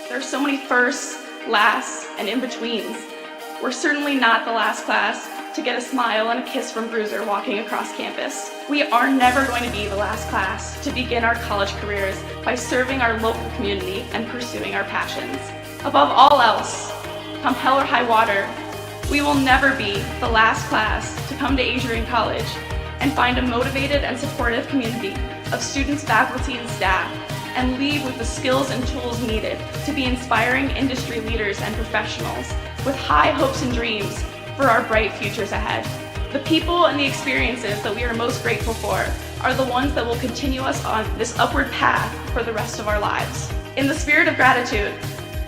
There are so many firsts, lasts, and in-betweens. We're certainly not the last class to get a smile and a kiss from Bruiser walking across campus. We are never going to be the last class to begin our college careers by serving our local community and pursuing our passions. Above all else, come hell or high water, we will never be the last class to come to Adrian College and find a motivated and supportive community of students, faculty, and staff, and leave with the skills and tools needed to be inspiring industry leaders and professionals with high hopes and dreams for our bright futures ahead. The people and the experiences that we are most grateful for are the ones that will continue us on this upward path for the rest of our lives. In the spirit of gratitude,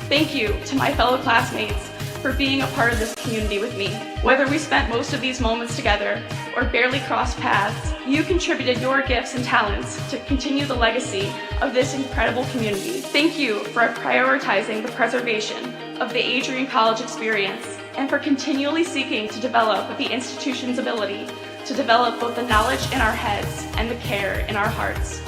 thank you to my fellow classmates for being a part of this community with me. Whether we spent most of these moments together or barely crossed paths, you contributed your gifts and talents to continue the legacy of this incredible community. Thank you for prioritizing the preservation of the Adrian College experience and for continually seeking to develop the institution's ability to develop both the knowledge in our heads and the care in our hearts.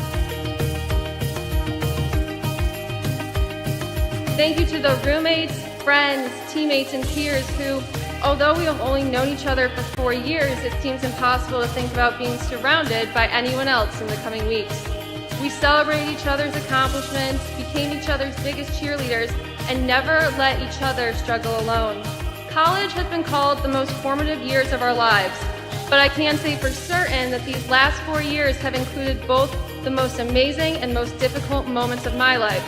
Thank you to the roommates, friends, teammates, and peers who, although we have only known each other for 4 years, it seems impossible to think about being surrounded by anyone else in the coming weeks. We celebrated each other's accomplishments, became each other's biggest cheerleaders, and never let each other struggle alone. College has been called the most formative years of our lives, but I can say for certain that these last 4 years have included both the most amazing and most difficult moments of my life.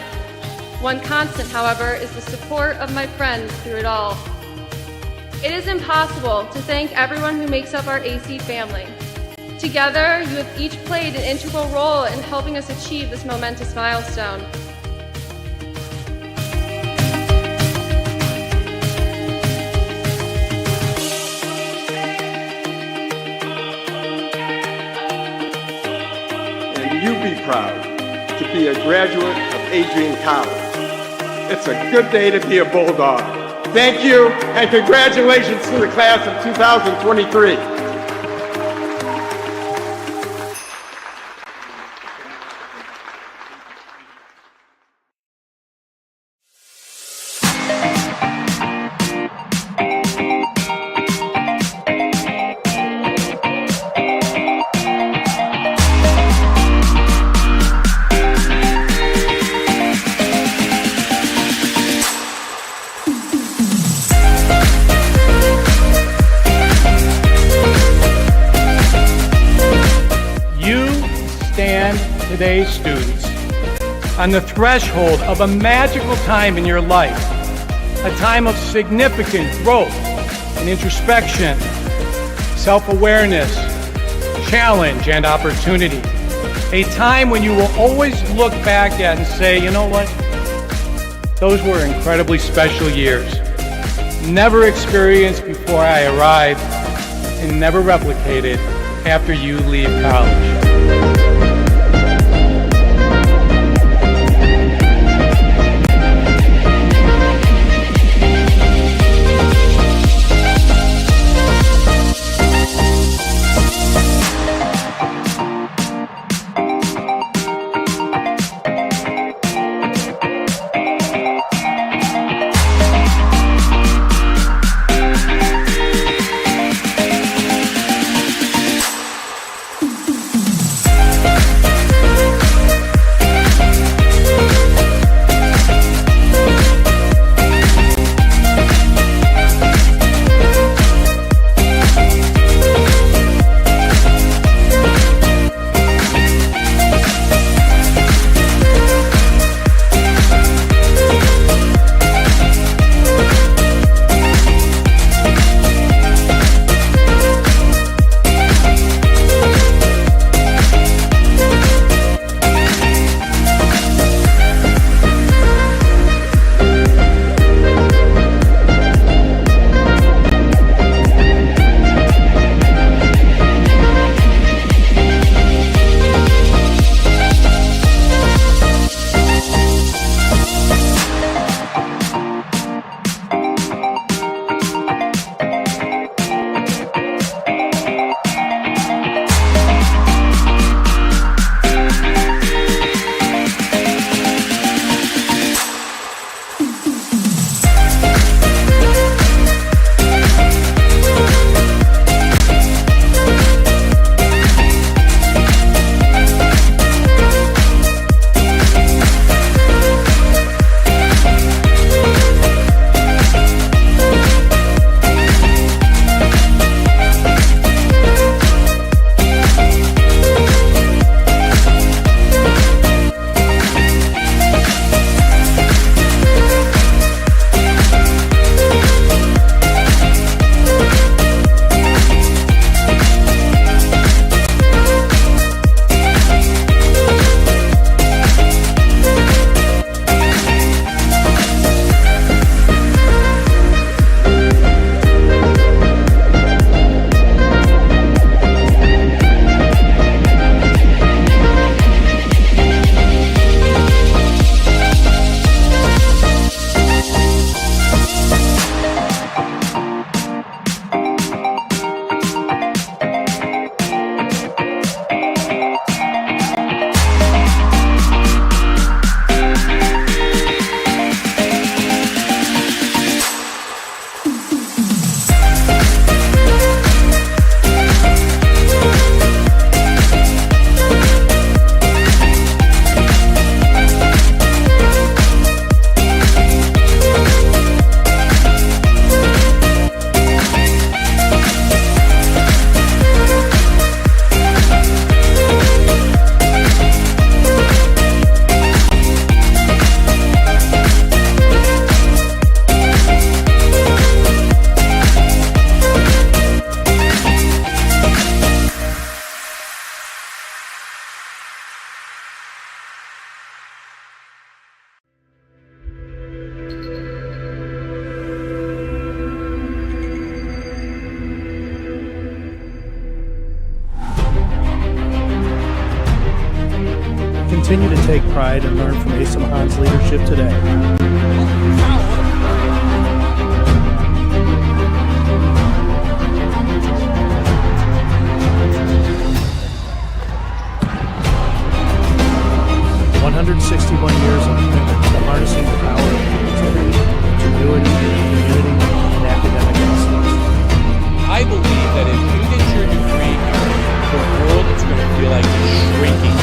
One constant, however, is the support of my friends through it all. It is impossible to thank everyone who makes up our AC family. Together, you have each played an integral role in helping us achieve this momentous milestone. And you be proud to be a graduate of Adrian College. It's a good day to be a Bulldog. Thank you, and congratulations to the class of 2023. Today's students on the threshold of a magical time in your life, a time of significant growth and introspection, self-awareness, challenge, and opportunity. A time when you will always look back at and say, you know what? Those were incredibly special years. Never experienced before I arrived and never replicated after you leave college. continue to take pride and learn from Asa Mahan's leadership today. 161 years of commitment to harnessing the power of creativity, ingenuity, community, and academic excellence. I believe that if you get your degree here, the world is going to feel like it's shrinking.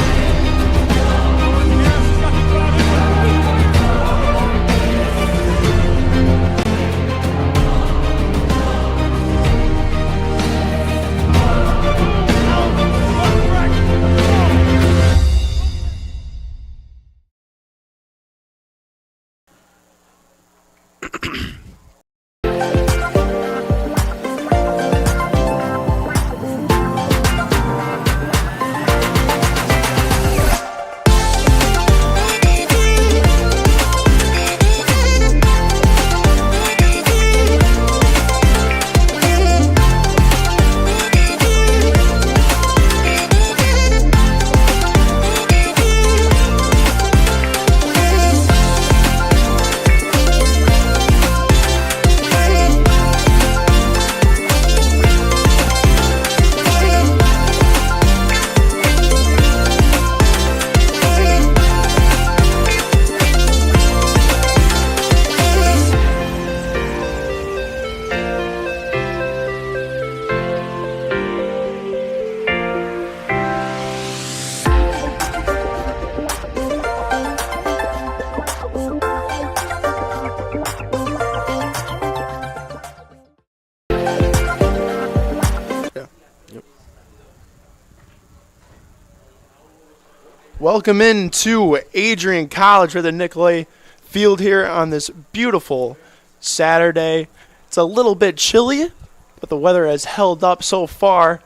Welcome into Adrian College for the Nicolay Field here on this beautiful Saturday. It's a little bit chilly, but the weather has held up so far.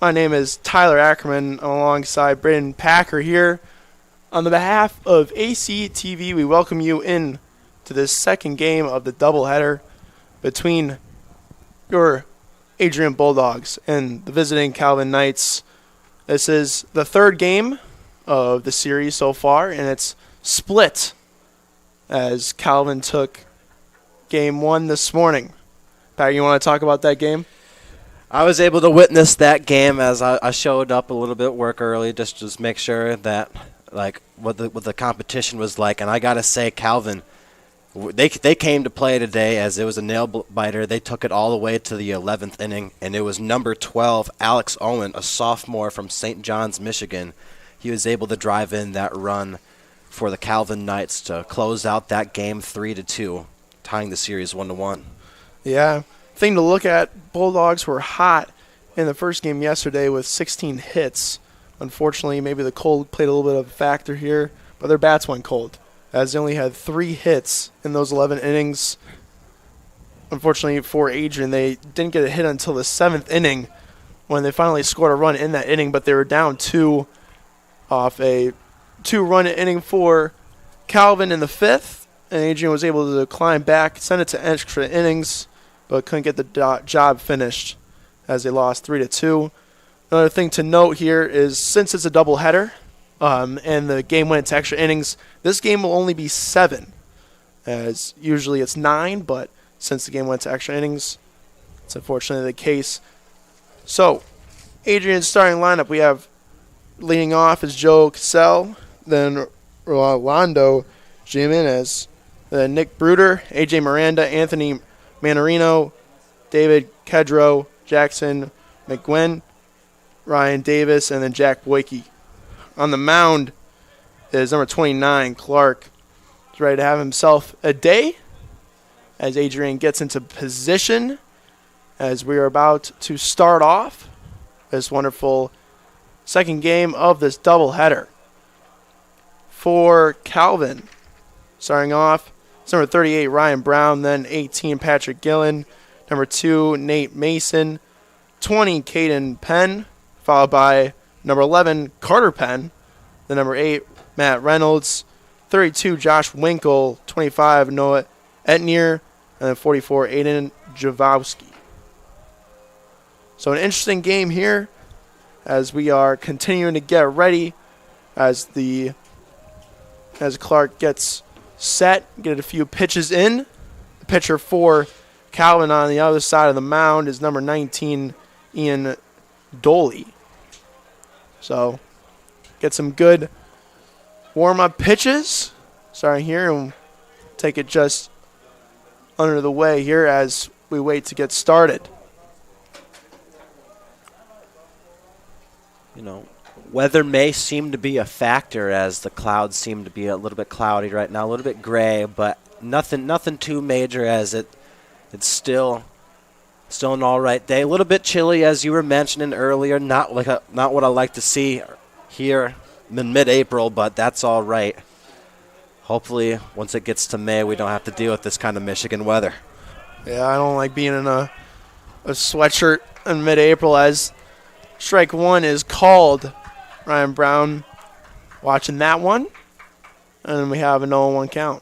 My name is Tyler Ackerman alongside Braden Packer here. On the behalf of ACTV, we welcome you in to this second game of the doubleheader between your Adrian Bulldogs and the visiting Calvin Knights. This is the third game of the series so far, and it's split as Calvin took game one this morning. Pat, you want to talk about that game? I was able to witness that game as I showed up a little bit work early just to make sure that like what the competition was like, and I gotta say, Calvin, they came to play today as it was a nail biter. They took it all the way to the 11th inning, and it was number 12, Alex Owen, a sophomore from St. John's, Michigan. He was able to drive in that run for the Calvin Knights to close out that game 3-2, tying the series 1-1. Yeah. Thing to look at, Bulldogs were hot in the first game yesterday with 16 hits. Unfortunately, maybe the cold played a little bit of a factor here, but their bats went cold as they only had 3 hits in those 11 innings. Unfortunately for Adrian, they didn't get a hit until the 7th inning when they finally scored a run in that inning, but they were down 2 off a 2-run inning for Calvin in the 5th, and Adrian was able to climb back, send it to extra innings, but couldn't get the job finished as they lost 3-2. Another thing to note here is since it's a doubleheader and the game went into extra innings, this game will only be 7, as usually it's 9, but since the game went to extra innings, it's unfortunately the case. So, Adrian's starting lineup, we have leading off is Joe Cassell, then Rolando Jimenez, then Nick Bruder, AJ Miranda, Anthony Manarino, David Kedro, Jackson McGuinn, Ryan Davis, and then Jack Boyke. On the mound is number 29, Clark. He's ready to have himself a day as Adrian gets into position as we are about to start off this wonderful second game of this doubleheader. For Calvin, starting off, it's number 38, Ryan Brown, then 18, Patrick Gillen, number 2, Nate Mason, 20, Caden Penn, followed by number 11, Carter Penn, then number 8, Matt Reynolds, 32, Josh Winkle, 25, Noah Etnier, and then 44, Aiden Javowski. So an interesting game here as we are continuing to get ready as the as Clark gets set, get a few pitches in. The pitcher for Calvin on the other side of the mound is number 19, Ian Doley. So get some good warm-up pitches. Starting here, and take it just under the way here as we wait to get started. You know, weather may seem to be a factor as the clouds seem to be a little bit cloudy right now, a little bit gray, but nothing too major as it's still an all right day. A little bit chilly as you were mentioning earlier, not what I like to see here in mid-April, but that's all right. Hopefully, once it gets to May, we don't have to deal with this kind of Michigan weather. Yeah, I don't like being in a sweatshirt in mid-April as strike one is called. Ryan Brown watching that one. And then we have an 0-1 count.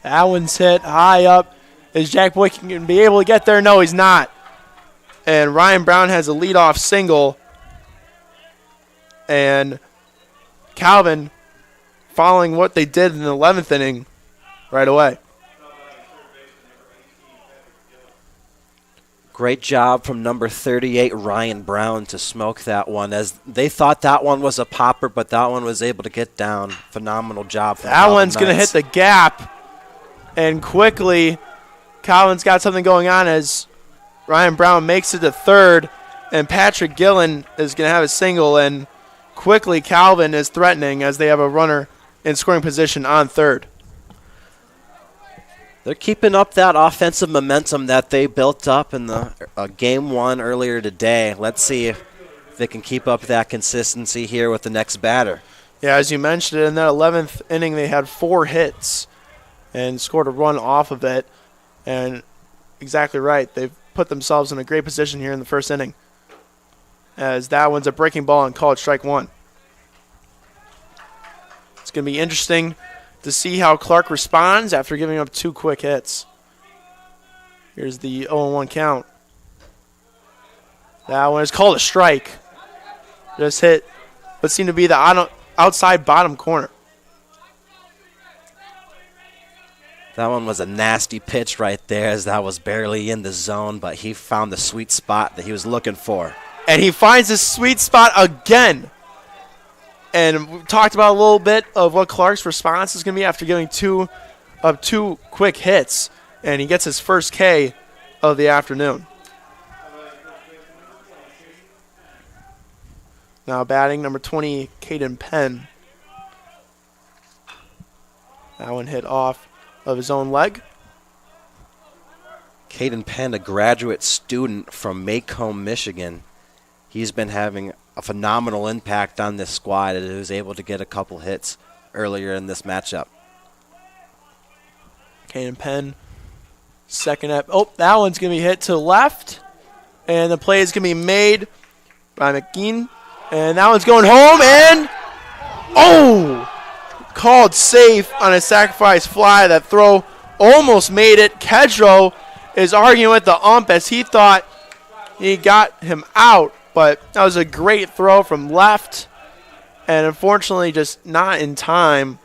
That one's hit high up. Is Jack Boykin going to be able to get there? No, he's not. And Ryan Brown has a leadoff single. And Calvin following what they did in the 11th inning right away. Great job from number 38, Ryan Brown, to smoke that one, as they thought that one was a popper, but that one was able to get down. Phenomenal job. That one's going to hit the gap. And quickly, Calvin's got something going on as Ryan Brown makes it to third, and Patrick Gillen is going to have a single, and quickly Calvin is threatening as they have a runner in scoring position on third. They're keeping up that offensive momentum that they built up in the game one earlier today. Let's see if they can keep up that consistency here with the next batter. Yeah, as you mentioned, in that 11th inning, they had 4 hits and scored a run off of it. And exactly right, they've put themselves in a great position here in the first inning, as that one's a breaking ball and called strike one. It's going to be interesting to see how Clark responds after giving up 2 quick hits. Here's the 0-1 count. That one is called a strike. Just hit what seemed to be the outside bottom corner. That one was a nasty pitch right there, as that was barely in the zone, but he found the sweet spot that he was looking for. And he finds his sweet spot again. And we talked about a little bit of what Clark's response is going to be after giving 2 quick hits. And he gets his first K of the afternoon. Now batting, number 20, Caden Penn. That one hit off of his own leg. Caden Penn, a graduate student from Macomb, Michigan. He's been having a phenomenal impact on this squad, and he was able to get a couple hits earlier in this matchup. Caden Penn, second up. Oh, that one's going to be hit to the left. And the play is going to be made by McGinn. And that one's going home, and called safe on a sacrifice fly. That throw almost made it. Kedro is arguing with the ump as he thought he got him out. But that was a great throw from left, and unfortunately just not in time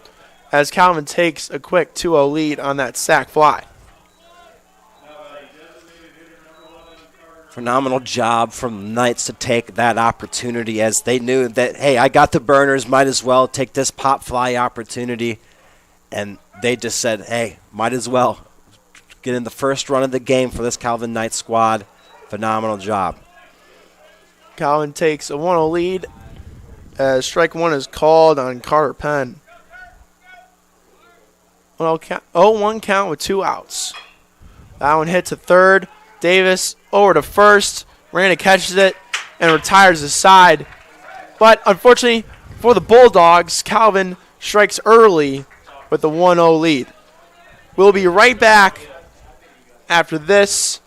as Calvin takes a quick 2-0 lead on that sac fly. Phenomenal job from the Knights to take that opportunity, as they knew that, hey, I got the burners, might as well take this pop fly opportunity. And they just said, hey, might as well get in the first run of the game for this Calvin Knights squad. Phenomenal job. Calvin takes a 1-0 lead as strike one is called on Carter Penn. 0-1 count with 2 outs. That one hit to third. Davis over to first. Miranda catches it and retires the side. But unfortunately for the Bulldogs, Calvin strikes early with the 1-0 lead. We'll be right back after this.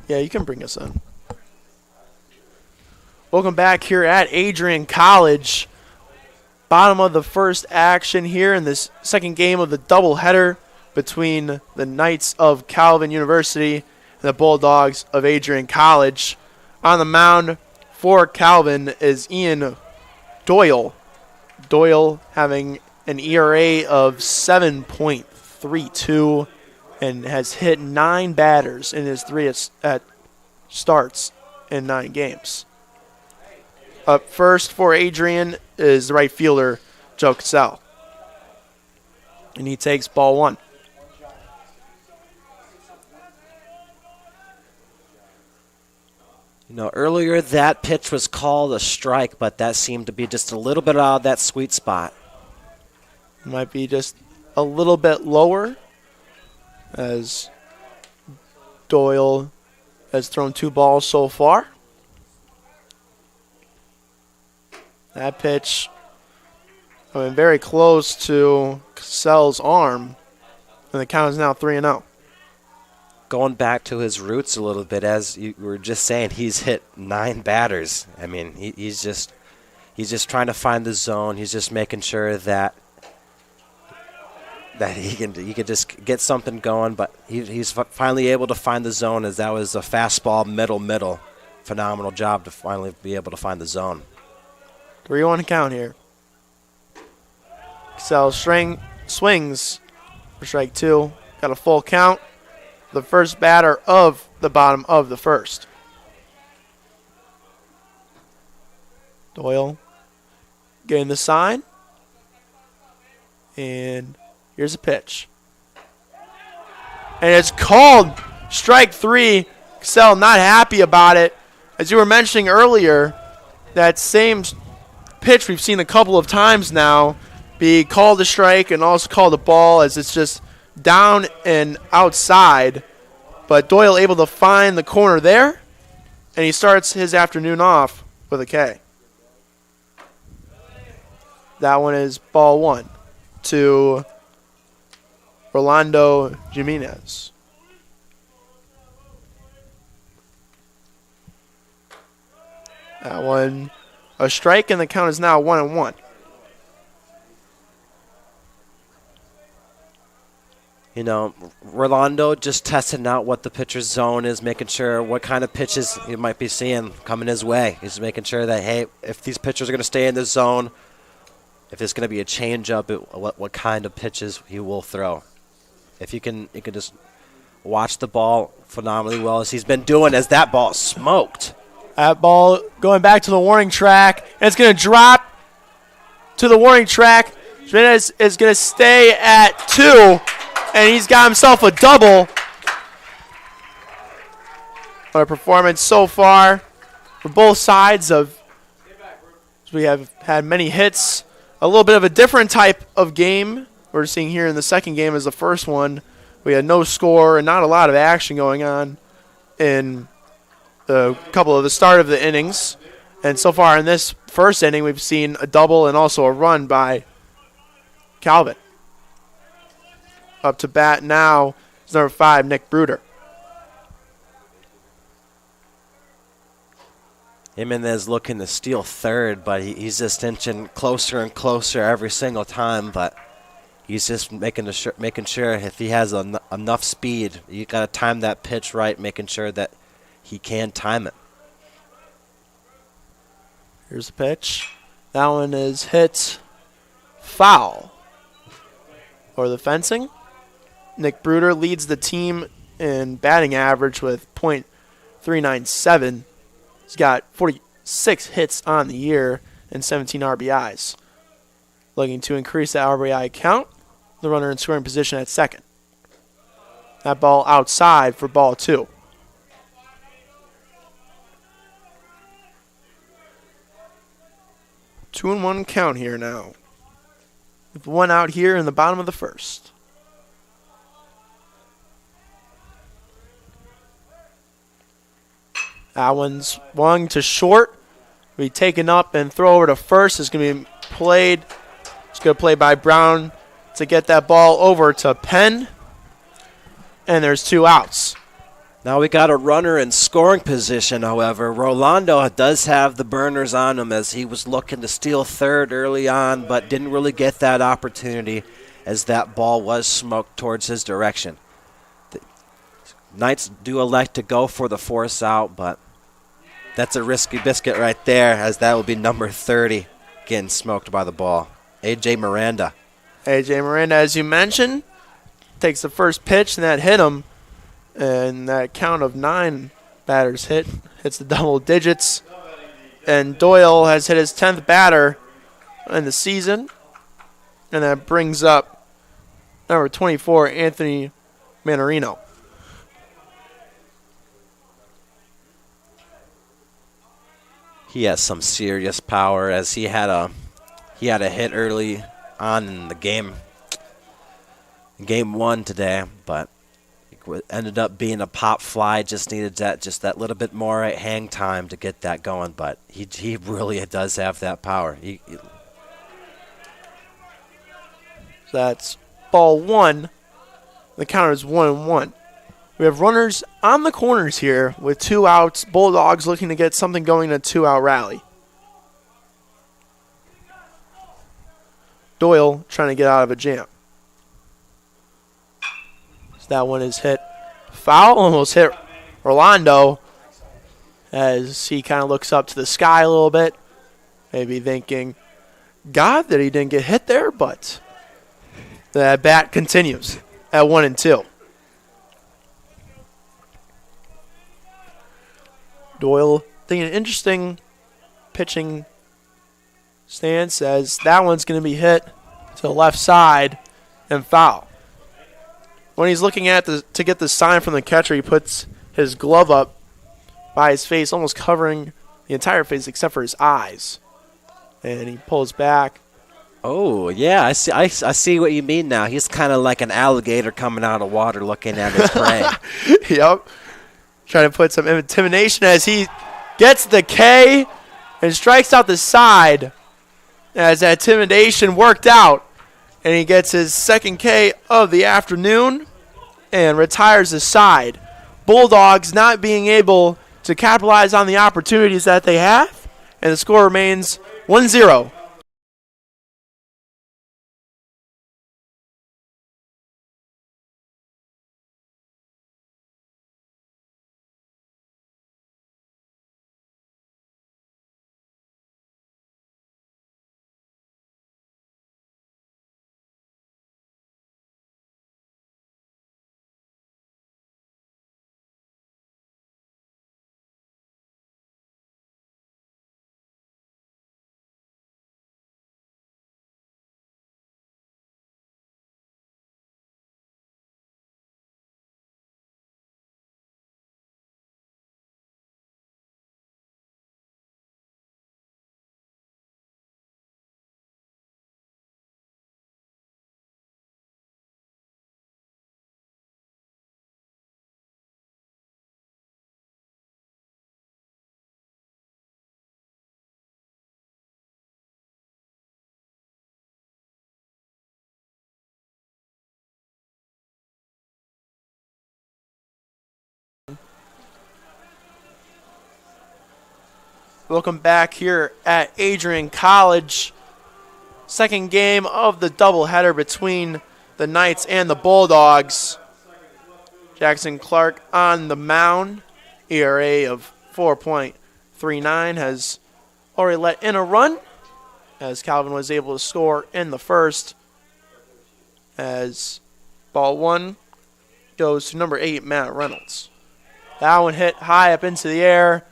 Yeah, you can bring us in. Welcome back here at Adrian College. Bottom of the first action here in this second game of the doubleheader between the Knights of Calvin University and the Bulldogs of Adrian College. On the mound for Calvin is Ian Doyle. Doyle having an ERA of 7.32 and has hit 9 batters in his 3 at starts in 9 games. Up first for Adrian is the right fielder, Joe Cassell. And he takes ball 1. You know, earlier that pitch was called a strike, but that seemed to be just a little bit out of that sweet spot. Might be just a little bit lower, as Doyle has thrown 2 balls so far. That pitch coming very close to Cassell's arm, and the count is now 3-0. Going back to his roots a little bit, as you were just saying, he's hit 9 batters. I mean, he's just trying to find the zone. He's just making sure that he can just get something going. But he's finally able to find the zone, as that was a fastball middle. Phenomenal job to finally be able to find the zone. 3-1 count here. Cassell swings for strike 2. Got a full count. The first batter of the bottom of the first. Doyle getting the sign. And here's a pitch. And it's called strike 3. Cassell not happy about it. As you were mentioning earlier, that same pitch we've seen a couple of times now be called a strike and also called a ball, as it's just down and outside, but Doyle able to find the corner there, and he starts his afternoon off with a K. That one is ball 1 to Rolando Jimenez. That one a strike, and the count is now 1-1. You know, Rolando just testing out what the pitcher's zone is, making sure what kind of pitches he might be seeing coming his way. He's making sure that, hey, if these pitchers are going to stay in this zone, if it's going to be a changeup, what kind of pitches he will throw. If you can just watch the ball phenomenally well, as he's been doing, as that ball smoked. That ball going back to the warning track, and it's going to drop to the warning track. Jimenez is going to stay at 2. And he's got himself a double. What a performance so far for both sides. We have had many hits. A little bit of a different type of game we're seeing here in the second game as the first one. We had no score and not a lot of action going on in the couple of the start of the innings. And so far in this first inning, we've seen a double and also a run by Calvin. Up to bat now is number 5, Nick Bruder. Jimenez looking to steal third, but he's just inching closer and closer every single time. But he's just making sure if he has enough speed, you got to time that pitch right, making sure that he can time it. Here's the pitch. That one is hit foul. Or the fencing. Nick Bruder leads the team in batting average with .397. He's got 46 hits on the year and 17 RBIs. Looking to increase the RBI count. The runner in scoring position at second. That ball outside for ball 2. Two and 1 count here now. With 1 out here in the bottom of the first. That one's swung to short. Be taken up and throw over to first. It's going to be played. It's going to play by Brown to get that ball over to Penn. And there's 2 outs. Now we got a runner in scoring position, however. Rolando does have the burners on him as he was looking to steal third early on, but didn't really get that opportunity as that ball was smoked towards his direction. The Knights do elect to go for the force out, but that's a risky biscuit right there, as that will be number 30 getting smoked by the ball. A.J. Miranda. A.J. Miranda, as you mentioned, takes the first pitch, and that hit him. And that count of 9 batters hits the double digits. And Doyle has hit his 10th batter in the season. And that brings up number 24, Anthony Manarino. He has some serious power, as he had a hit early on in the game 1 today, but it ended up being a pop fly. Just needed that little bit more hang time to get that going, but he really does have that power. That's ball 1. The counter is 1-1. We have runners on the corners here with 2 outs. Bulldogs looking to get something going in a 2-out rally. Doyle trying to get out of a jam. So that one is hit foul. Almost hit Rolando as he kind of looks up to the sky a little bit. Maybe thinking, God, that he didn't get hit there, but the bat continues at 1-2. Doyle thinking an interesting pitching stance as that one's going to be hit to the left side and foul. When he's looking at to get the sign from the catcher, he puts his glove up by his face, almost covering the entire face except for his eyes. And he pulls back. Oh, yeah, I see what you mean now. He's kind of like an alligator coming out of water looking at his prey. Yep. Trying to put some intimidation as he gets the K and strikes out the side as that intimidation worked out. And he gets his second K of the afternoon and retires the side. Bulldogs not being able to capitalize on the opportunities that they have. And the score remains 1-0. Welcome back here at Adrian College. Second game of the doubleheader between the Knights and the Bulldogs. Jackson Clark on the mound. ERA of 4.39 has already let in a run as Calvin was able to score in the first. As ball 1 goes to number 8, Matt Reynolds. That one hit high up into the air.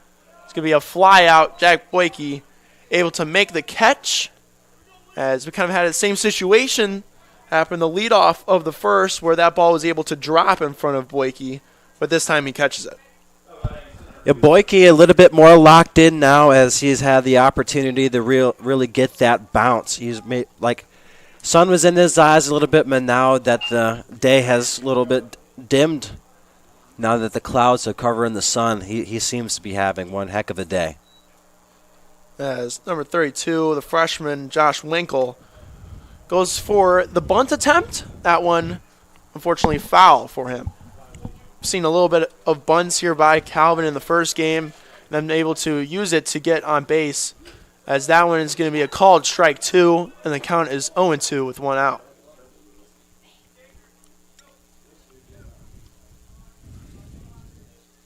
It's going to be a fly out. Jack Boyke able to make the catch as we kind of had the same situation happen the leadoff of the first where that ball was able to drop in front of Boyke, but this time he catches it. Yeah, Boyke a little bit more locked in now as he's had the opportunity to really get that bounce. He's made, like, sun was in his eyes a little bit, but now that the day has a little bit dimmed, now that the clouds are covering the sun, he seems to be having one heck of a day. As number 32, the freshman Josh Winkle, goes for the bunt attempt. That one, unfortunately, foul for him. seen a little bit of bunts here by Calvin in the first game, and then able to use it to get on base, as that one is going to be a called strike 2, and the count is 0-2 with 1 out.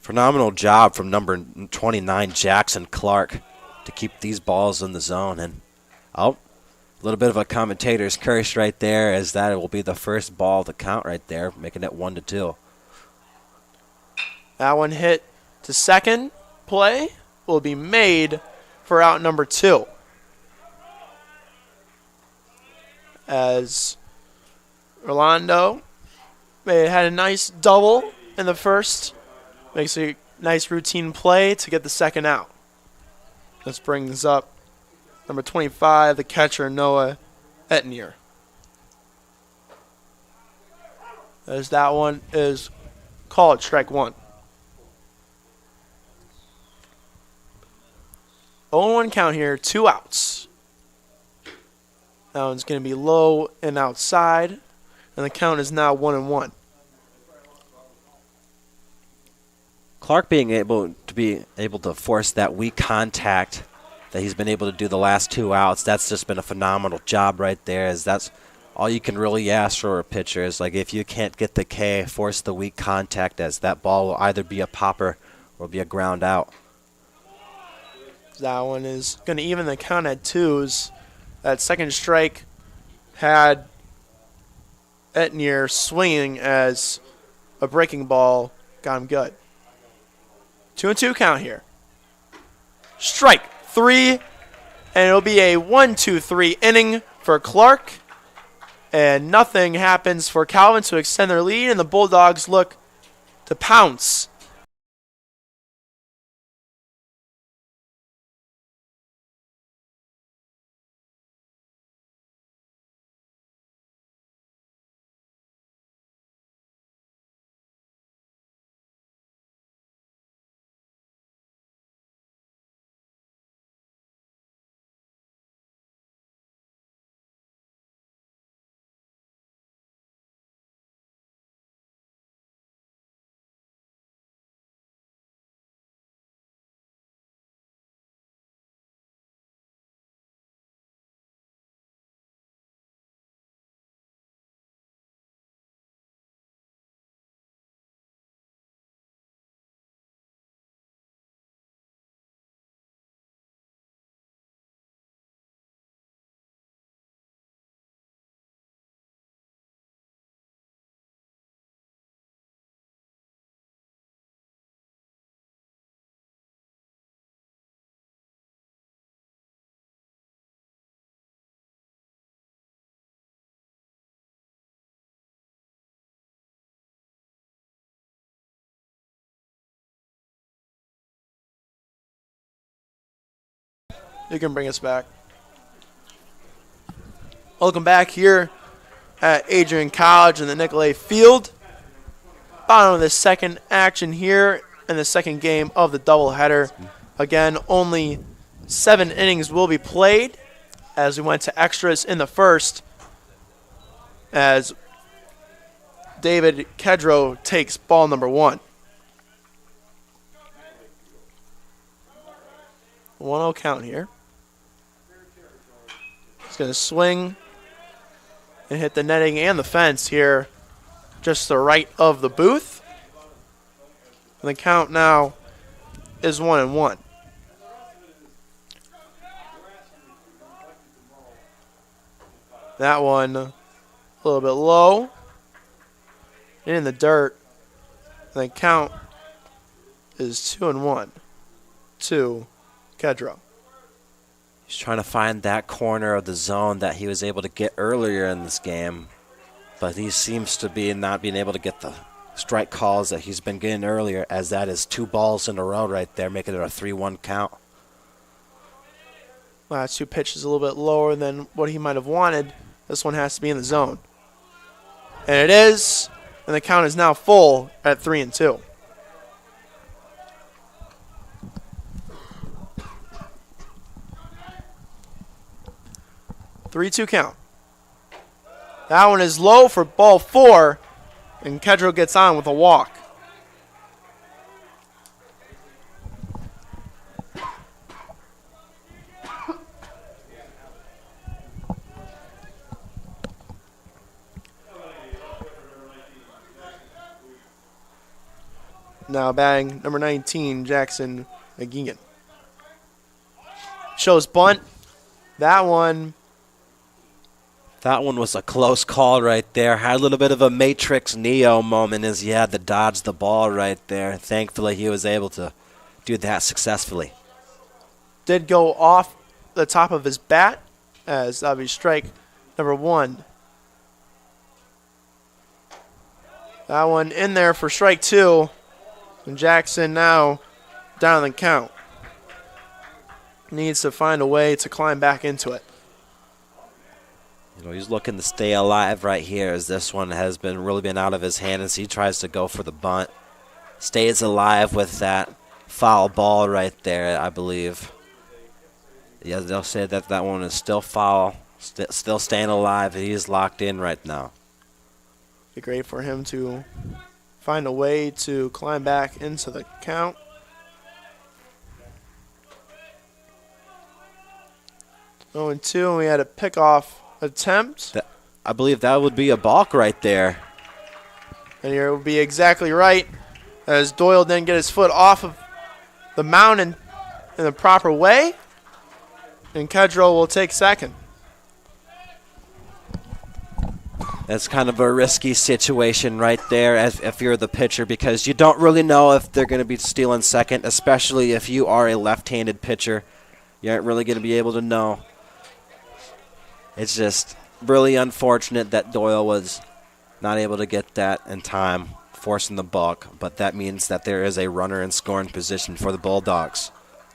Phenomenal job from number 29, Jackson Clark, to keep these balls in the zone. And a little bit of a commentator's curse right there, as that will be the first ball to count right there, making it 1-2. That one hit to second. Play will be made for out number 2. As Rolando had a nice double in the first. Makes a nice routine play to get the second out. This brings up number 25, the catcher, Noah Etnier. As that one is called strike 1. 0-1 count here, 2 outs. That one's going to be low and outside, and the count is now 1-1. Clark being able to force that weak contact that he's been able to do the last 2 outs, that's just been a phenomenal job right there, as that's all you can really ask for a pitcher is, like, if you can't get the K, force the weak contact, as that ball will either be a popper or be a ground out. That one is going to even the count at 2s. That second strike had Etnier swinging as a breaking ball got him good. 2-2 count here. Strike 3, and it'll be a 1-2-3 inning for Clark. And nothing happens for Calvin to extend their lead, and the Bulldogs look to pounce. You can bring us back. Welcome back here at Adrian College in the Nicolay Field. Bottom of the second action here in the second game of the doubleheader. Again, only 7 innings will be played as we went to extras in the first, as David Kedro takes ball number 1. 1-0 count here. He's going to swing and hit the netting and the fence here, just to the right of the booth. And the count now is 1-1. That one a little bit low, in the dirt. And the count is 2-1 to Kedro. He's trying to find that corner of the zone that he was able to get earlier in this game, but he seems to be not being able to get the strike calls that he's been getting earlier, as that is 2 balls in a row right there, making it a 3-1 count. Last 2 pitches a little bit lower than what he might have wanted. This one has to be in the zone. And it is, and the count is now full at 3-2. Three-two count. That one is low for ball 4, and Kedro gets on with a walk. Now batting number 19, Jackson McGeegan. Shows bunt. That one was a close call right there. Had a little bit of a Matrix Neo moment as he had to dodge the ball right there. Thankfully, he was able to do that successfully. did go off the top of his bat as that'll be strike number 1. That one in there for strike 2. And Jackson now down the count. Needs to find a way to climb back into it. You know, he's looking to stay alive right here as this one has been really been out of his hand as he tries to go for the bunt. Stays alive with that foul ball right there, I believe. Yeah, they'll say that that one is still foul, still staying alive. He's locked in right now. Be great for him to find a way to climb back into the count. Oh, and 2, and we had a pickoff attempt. I believe that would be a balk right there. And it would be exactly right, as Doyle didn't get his foot off of the mound in the proper way. And Kedro will take second. That's kind of a risky situation right there if you're the pitcher, because you don't really know if they're going to be stealing second, especially if you are a left-handed pitcher. You aren't really going to be able to know. It's just really unfortunate that Doyle was not able to get that in time, forcing the balk, but that means that there is a runner in scoring position for the Bulldogs.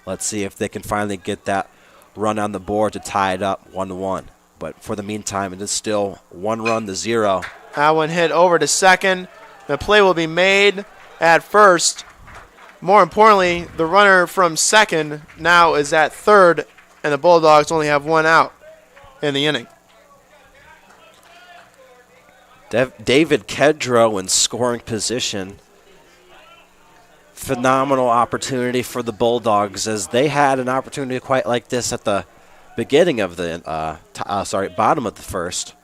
Let's see if they can finally get that run on the board to tie it up 1-1. But for the meantime, it is still 1-0. That one hit over to second. The play will be made at first. More importantly, the runner from second now is at third, and the Bulldogs only have 1 out in the inning. David Kedro in scoring position. Phenomenal opportunity for the Bulldogs, as they had an opportunity quite like this at the beginning of the bottom of the first,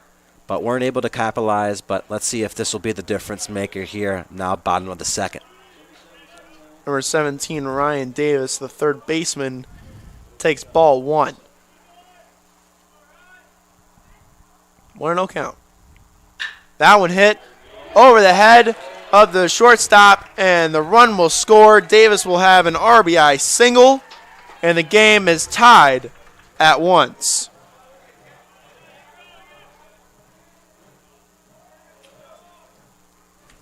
but weren't able to capitalize. But let's see if this will be the difference maker here now, bottom of the second. Number 17, Ryan Davis, the third baseman, takes ball 1. 1-0 count. That one hit over the head of the shortstop, and the run will score. Davis will have an RBI single, and the game is tied at 1.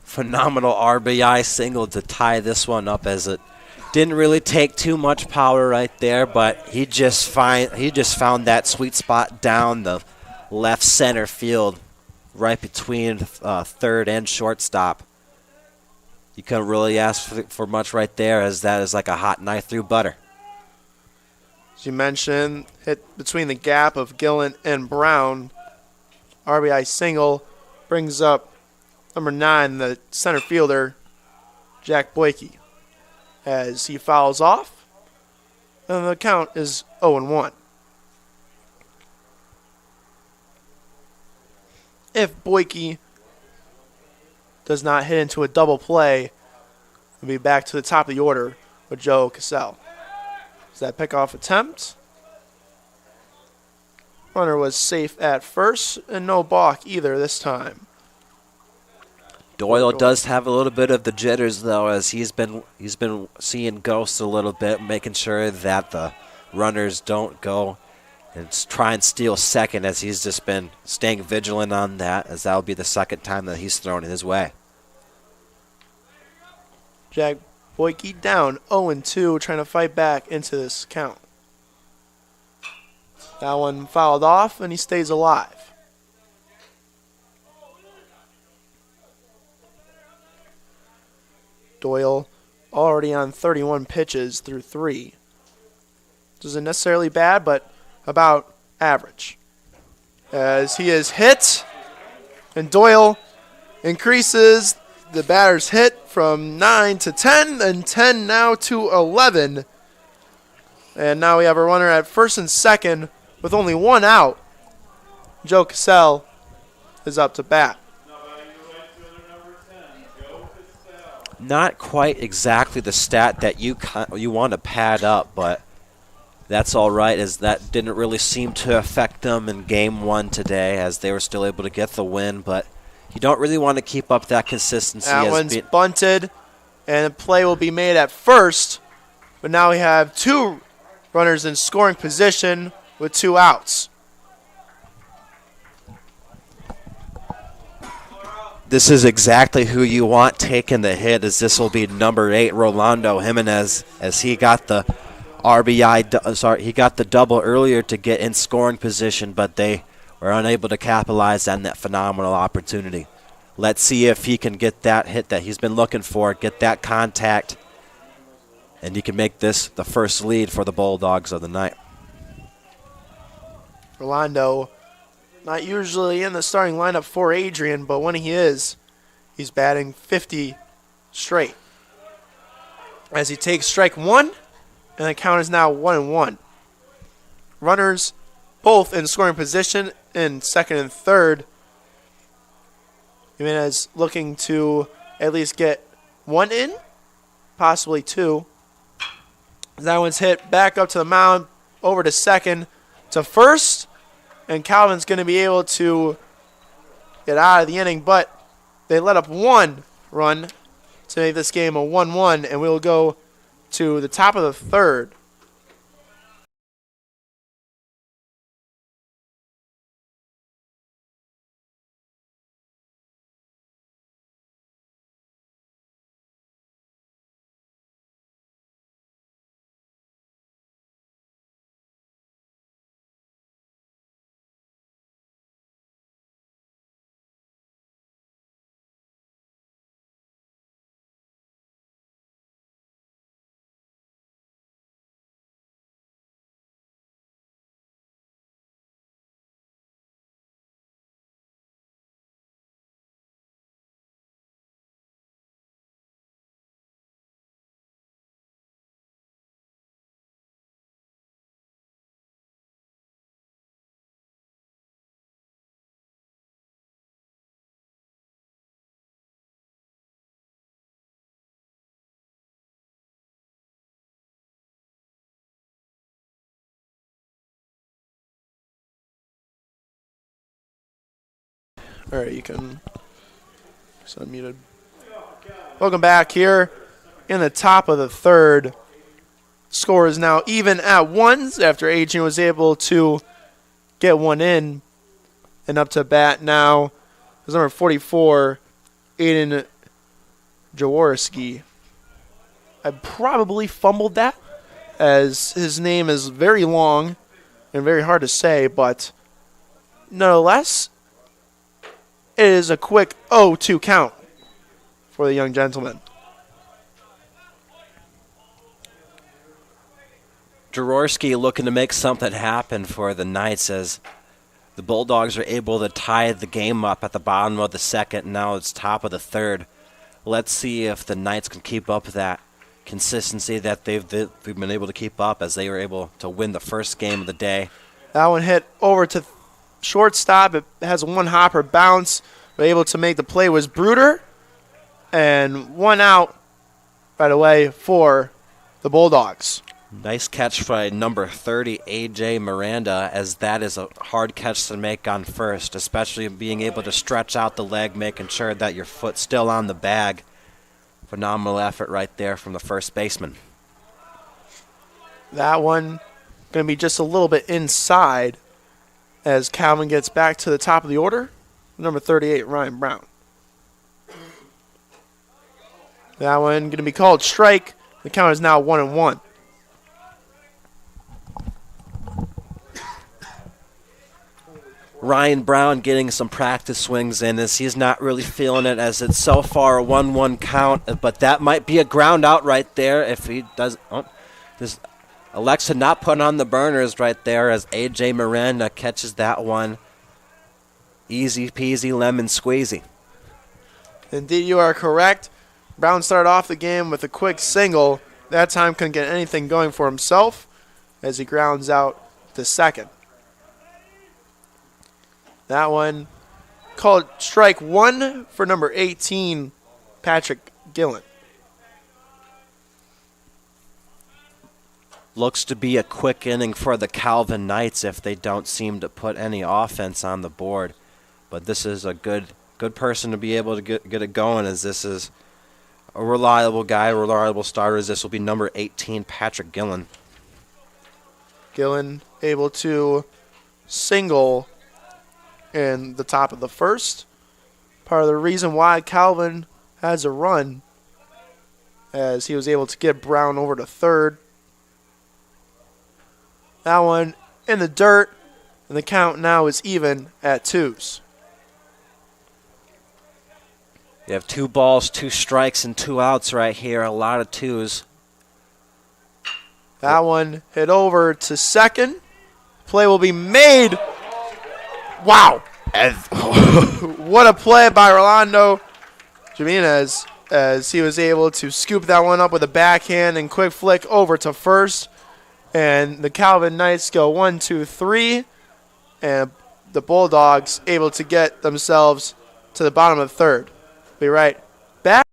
Phenomenal RBI single to tie this one up, as it didn't really take too much power right there, but he just found that sweet spot down the left center field, right between third and shortstop. You couldn't really ask for much right there, as that is like a hot knife through butter. As you mentioned, hit between the gap of Gillen and Brown. RBI single brings up number 9, the center fielder, Jack Boyke, as he fouls off. And the count is 0-1. If Boyke does not hit into a double play, we'll be back to the top of the order with Joe Cassell. Is that pickoff attempt? Runner was safe at first, and no balk either this time. Doyle does have a little bit of the jitters, though, as he's been seeing ghosts a little bit, making sure that the runners don't go and try and steal second, as he's just been staying vigilant on that, as that will be the second time that he's thrown it his way. Jack Boyke down 0-2, trying to fight back into this count. That one fouled off, and he stays alive. Doyle already on 31 pitches through 3. This isn't necessarily bad, but about average. As he is hit, and Doyle increases the batter's hit from 9 to 10, and 10 now to 11. And now we have a runner at first and second with only 1 out. Joe Cassell is up to bat. Not quite exactly the stat that you want to pad up, but that's all right, as that didn't really seem to affect them in Game 1 today, as they were still able to get the win. But you don't really want to keep up that consistency. That one's bunted, and a play will be made at first. But now we have 2 runners in scoring position with 2 outs. This is exactly who you want taking the hit, as this will be number 8, Rolando Jimenez, as he got the he got the double earlier to get in scoring position, but they were unable to capitalize on that phenomenal opportunity. Let's see if he can get that hit that he's been looking for, get that contact, and he can make this the first lead for the Bulldogs of the night. Rolando, not usually in the starting lineup for Adrian, but when he is, he's batting 50 straight. As he takes strike 1, and the count is now 1-1. Runners both in scoring position in second and third. Jimenez looking to at least get 1 in, possibly 2. That one's hit back up to the mound, over to second, to first, and Calvin's going to be able to get out of the inning, but they let up 1 run to make this game a 1-1, and we'll go to the top of the third. All right, you can. It's unmuted. Welcome back here in the top of the third. Score is now even at 1s after Adrian was able to get 1 in. And up to bat now is number 44, Aiden Jaworski. I probably fumbled that, as his name is very long and very hard to say, but nonetheless, it is a quick 0-2 count for the young gentleman. Jaworski looking to make something happen for the Knights, as the Bulldogs are able to tie the game up at the bottom of the second, and now it's top of the third. Let's see if the Knights can keep up that consistency that they've been able to keep up, as they were able to win the first game of the day. That one hit over to shortstop. It has a 1-hopper bounce, but able to make the play was Bruder, and 1 out right away for the Bulldogs. Nice catch by number 30, A.J. Miranda, as that is a hard catch to make on first, especially being able to stretch out the leg, making sure that your foot's still on the bag. Phenomenal effort right there from the first baseman. That one going to be just a little bit inside, as Calvin gets back to the top of the order. Number 38, Ryan Brown. That one going to be called strike. The count is now 1-1. Ryan Brown getting some practice swings in, as he's not really feeling it, as it's so far a 1-1 count, but that might be a ground out right there if he does. This Alexa not putting on the burners right there, as A.J. Miranda catches that one. Easy peasy lemon squeezy. Indeed, you are correct. Brown started off the game with a quick single. That time couldn't get anything going for himself, as he grounds out to second. That one called strike 1 for number 18, Patrick Gillen. looks to be a quick inning for the Calvin Knights if they don't seem to put any offense on the board. But this is a good person to be able to get it going, as this is a reliable guy, a reliable starter, as this will be number 18, Patrick Gillen. Gillen able to single in the top of the first. Part of the reason why Calvin has a run, as he was able to get Brown over to third. That one in the dirt, and the count now is even at 2s. You have 2 balls, 2 strikes, and 2 outs right here. A lot of 2s. That one hit over to second. Play will be made. Wow. What a play by Rolando Jimenez, as he was able to scoop that one up with a backhand and quick flick over to first. And the Calvin Knights go 1, 2, 3. And the Bulldogs able to get themselves to the bottom of the third. Be right back.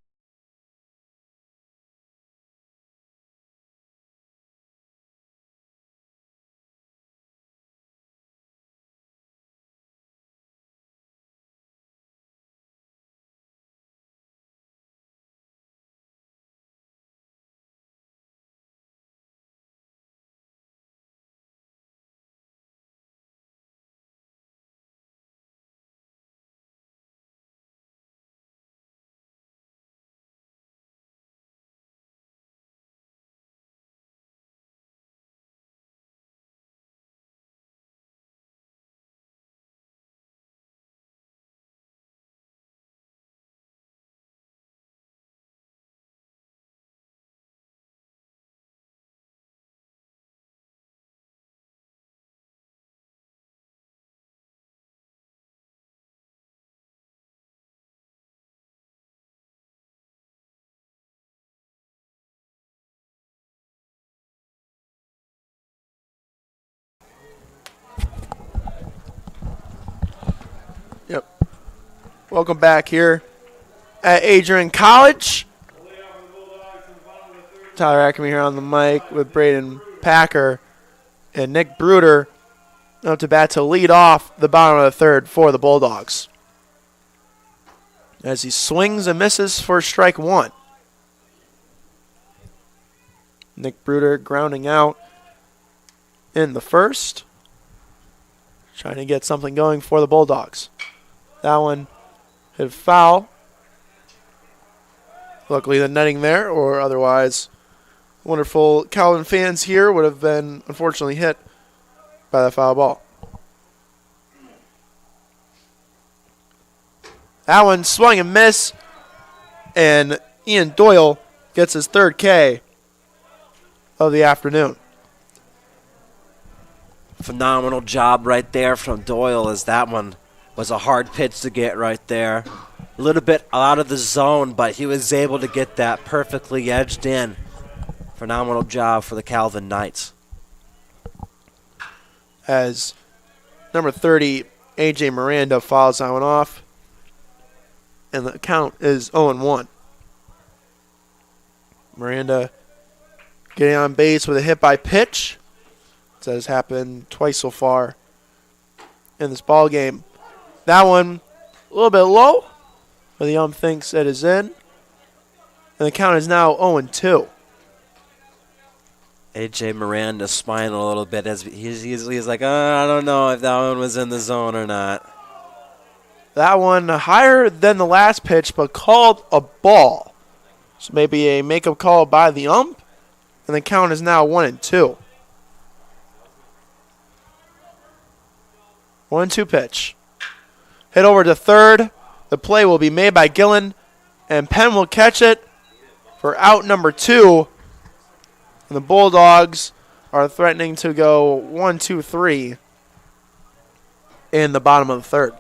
Yep. Welcome back here at Adrian College. Tyler Ackerman here on the mic with Braden Packer and Nick Bruder up to bat to lead off the bottom of the third for the Bulldogs, as he swings and misses for strike 1. Nick Bruder grounding out in the first, trying to get something going for the Bulldogs. That one hit foul. Luckily the netting there, or otherwise wonderful Calvin fans here would have been unfortunately hit by that foul ball. That one swung and miss, and Ian Doyle gets his 3rd K of the afternoon. Phenomenal job right there from Doyle, as that one was a hard pitch to get right there. A little bit out of the zone, but he was able to get that perfectly edged in. Phenomenal job for the Calvin Knights. As number 30, A.J. Miranda, fouls that one off, and the count is 0-1. Miranda getting on base with a hit by pitch. That has happened twice so far in this ball game. That one a little bit low, but the ump thinks it is in. And the count is now 0-2. A.J. Miranda smiling a little bit as he's like, I don't know if that one was in the zone or not. That one higher than the last pitch, but called a ball. So maybe a makeup call by the ump. And the count is now 1-2. 1-2 pitch. Hit over to third. The play will be made by Gillen, and Penn will catch it for out number 2. And the Bulldogs are threatening to go 1-2-3 in the bottom of the third.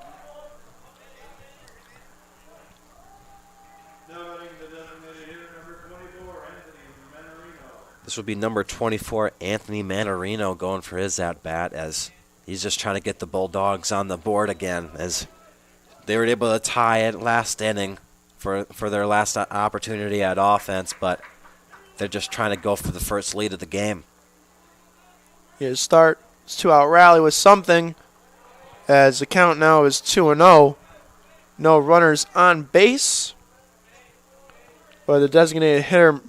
This will be number 24, Anthony Manarino, going for his at-bat, as he's just trying to get the Bulldogs on the board again, as they were able to tie it last inning for their last opportunity at offense, but they're just trying to go for the first lead of the game. His start, his 2-out rally was something, as the count now is 2-0. No runners on base, but the designated hitter,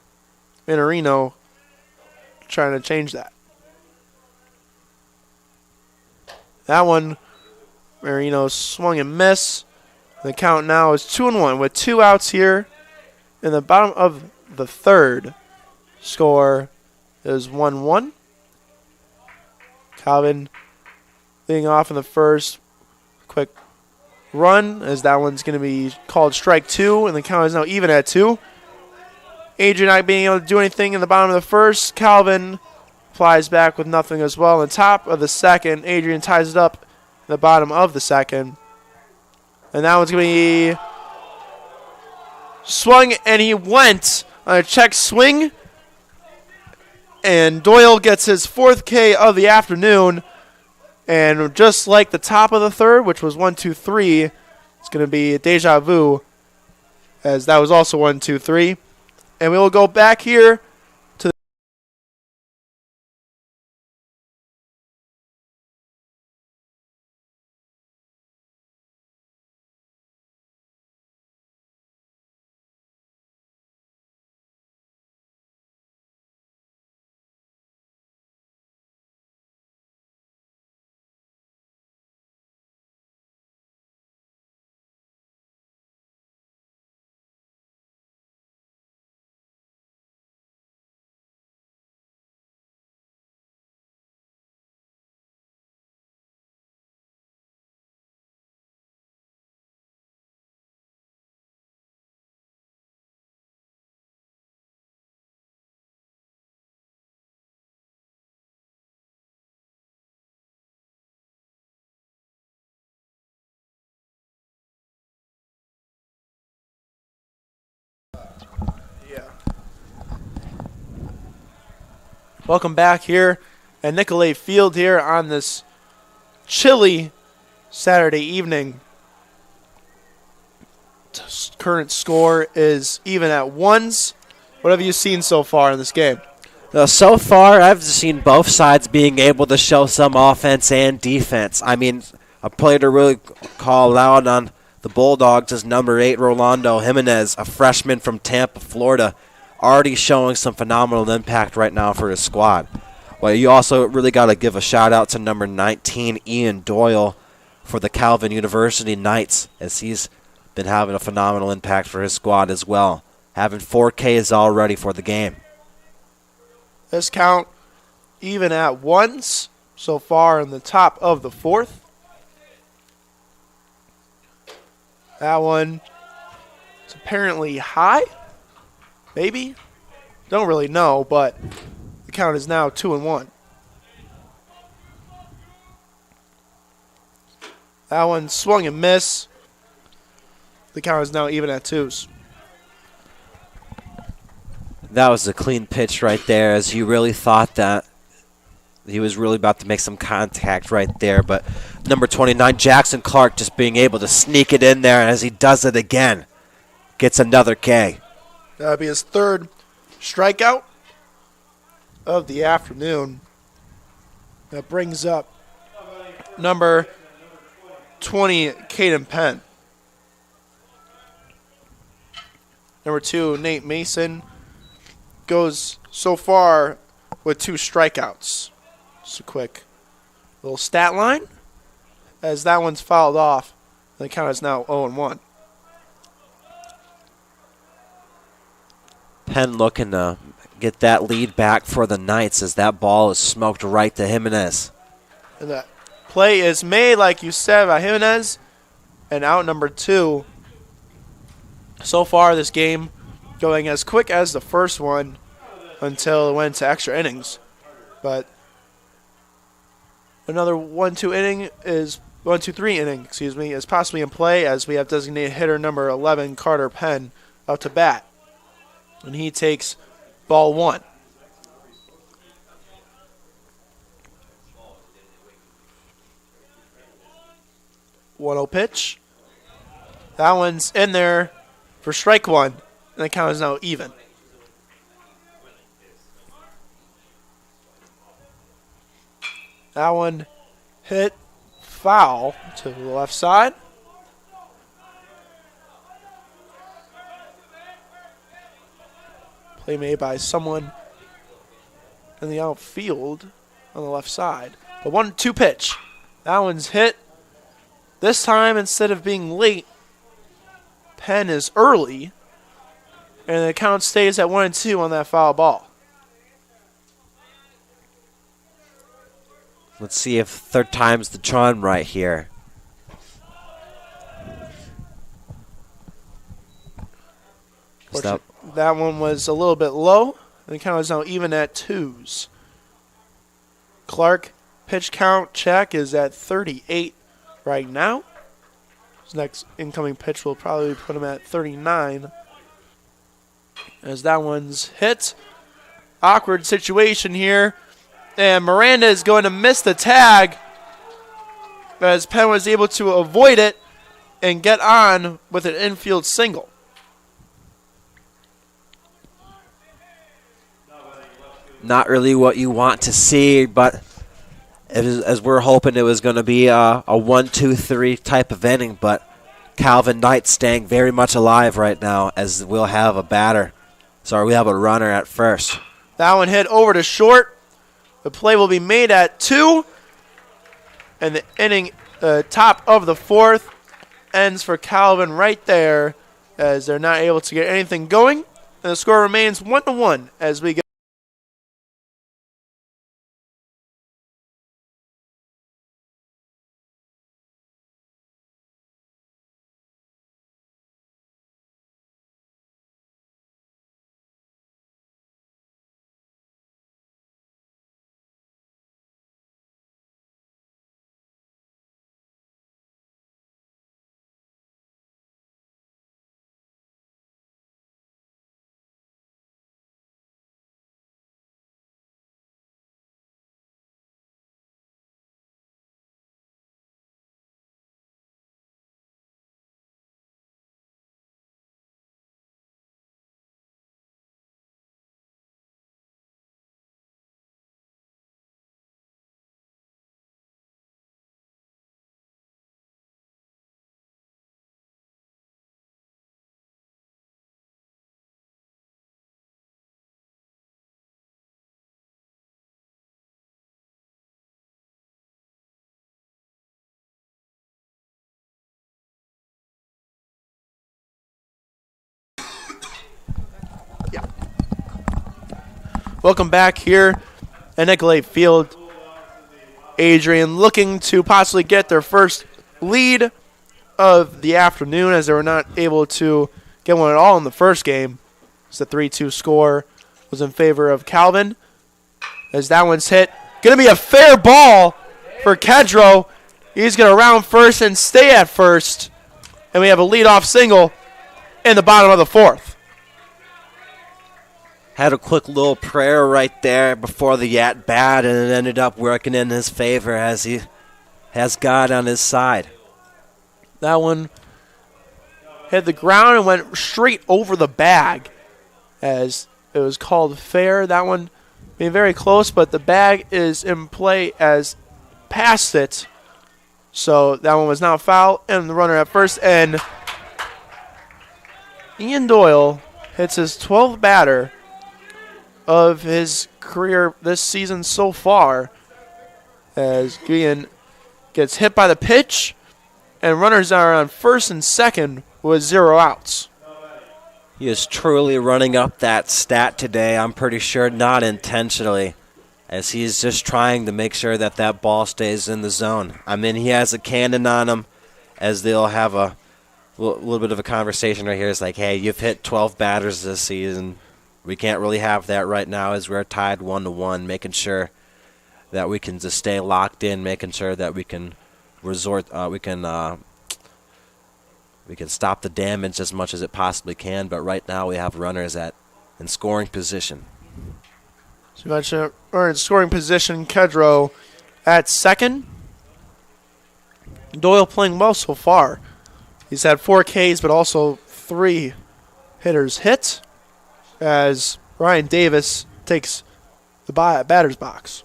Minorino, trying to change that. That one, Marino swung and missed. The count now is 2-1 with 2 outs here in the bottom of the third. Score is 1-1. Calvin leading off in the first. Quick run, as that one's going to be called strike 2, and the count is now even at 2. Adrian not being able to do anything in the bottom of the first. Calvin flies back with nothing as well. On top of the second, Adrian ties it up in the bottom of the second. And that one's going to be swung, and he went on a check swing. And Doyle gets his 4th K of the afternoon. And just like the top of the third, which was 1-2-3, it's going to be a deja vu, as that was also 1-2-3. And we will go back here to welcome back here at Nicolay Field here on this chilly Saturday evening. Current score is even at 1s. What have you seen so far in this game? So far, I've seen both sides being able to show some offense and defense. I mean, a player to really call out on the Bulldogs is number 8, Rolando Jimenez, a freshman from Tampa, Florida, already showing some phenomenal impact right now for his squad. Well, you also really got to give a shout-out to number 19, Ian Doyle, for the Calvin University Knights, as he's been having a phenomenal impact for his squad as well, having 4 Ks already for the game. This count even at 1s so far in the top of the 4th. That one is apparently high, maybe. Don't really know, but the count is now 2-1. That one swung and missed. The count is now even at 2s. That was a clean pitch right there, as you really thought that he was really about to make some contact right there. But number 29, Jackson Clark, just being able to sneak it in there, and as he does it again, gets another K. That'll be his 3rd strikeout of the afternoon. That brings up number 20, Caden Penn. Number 2, Nate Mason, goes so far with 2 strikeouts. Just a quick little stat line, as that one's fouled off. The count is now 0-1. Penn looking to get that lead back for the Knights, as that ball is smoked right to Jimenez. And that play is made, like you said, by Jimenez, and out number 2. So far this game going as quick as the first one until it went to extra innings. But another 1-2 inning is 1-2-3 inning, excuse me, is possibly in play, as we have designated hitter number 11, Carter Penn, up to bat. And he takes ball 1. One-0 pitch. That one's in there for strike 1, and the count is now even. That one hit foul to the left side. Play made by someone in the outfield on the left side. But 1-2 pitch. That one's hit. This time, instead of being late, Penn is early. And the count stays at 1-2 on that foul ball. Let's see if third time's the charm right here. That one was a little bit low. The count is now even at 2s. Clark, pitch count check is at 38 right now. His next incoming pitch will probably put him at 39. As that one's hit. Awkward situation here. And Miranda is going to miss the tag. As Penn was able to avoid it and get on with an infield single. Not really what you want to see, but as we're hoping it was going to be a 1-2-3 type of inning, but Calvin Knight staying very much alive right now as we'll have a batter. Sorry, we have a runner at first. That one hit over to short. The play will be made at 2. And the inning, top of the fourth, ends for Calvin right there as they're not able to get anything going. And the score remains 1-1 as we go. Welcome back here at Nicolay Field. Adrian looking to possibly get their first lead of the afternoon as they were not able to get one at all in the first game. As the 3-2 score was in favor of Calvin. As that one's hit. Going to be a fair ball for Kedro. He's going to round first and stay at first. And we have a leadoff single in the bottom of the fourth. Had a quick little prayer right there before the at-bat, and it ended up working in his favor as he has God on his side. That one hit the ground and went straight over the bag as it was called fair. That one being very close, but the bag is in play as past it. So that one was now foul, and the runner at first. And Ian Doyle hits his 12th batter of his career this season so far as Ian gets hit by the pitch and runners are on first and second with 0 outs. He is truly running up that stat today, I'm pretty sure not intentionally, as he's just trying to make sure that that ball stays in the zone. I mean, he has a cannon on him as they'll have a little bit of a conversation right here. It's like, hey, you've hit 12 batters this season. We can't really have that right now as we're tied 1-1, making sure that we can just stay locked in, making sure that we can we can stop the damage as much as it possibly can. But right now we have runners in scoring position. So you mentioned we're in scoring position. Kedro at second. Doyle playing well so far. He's had 4 Ks, but also 3 hitters hit. As Ryan Davis takes the batter's box.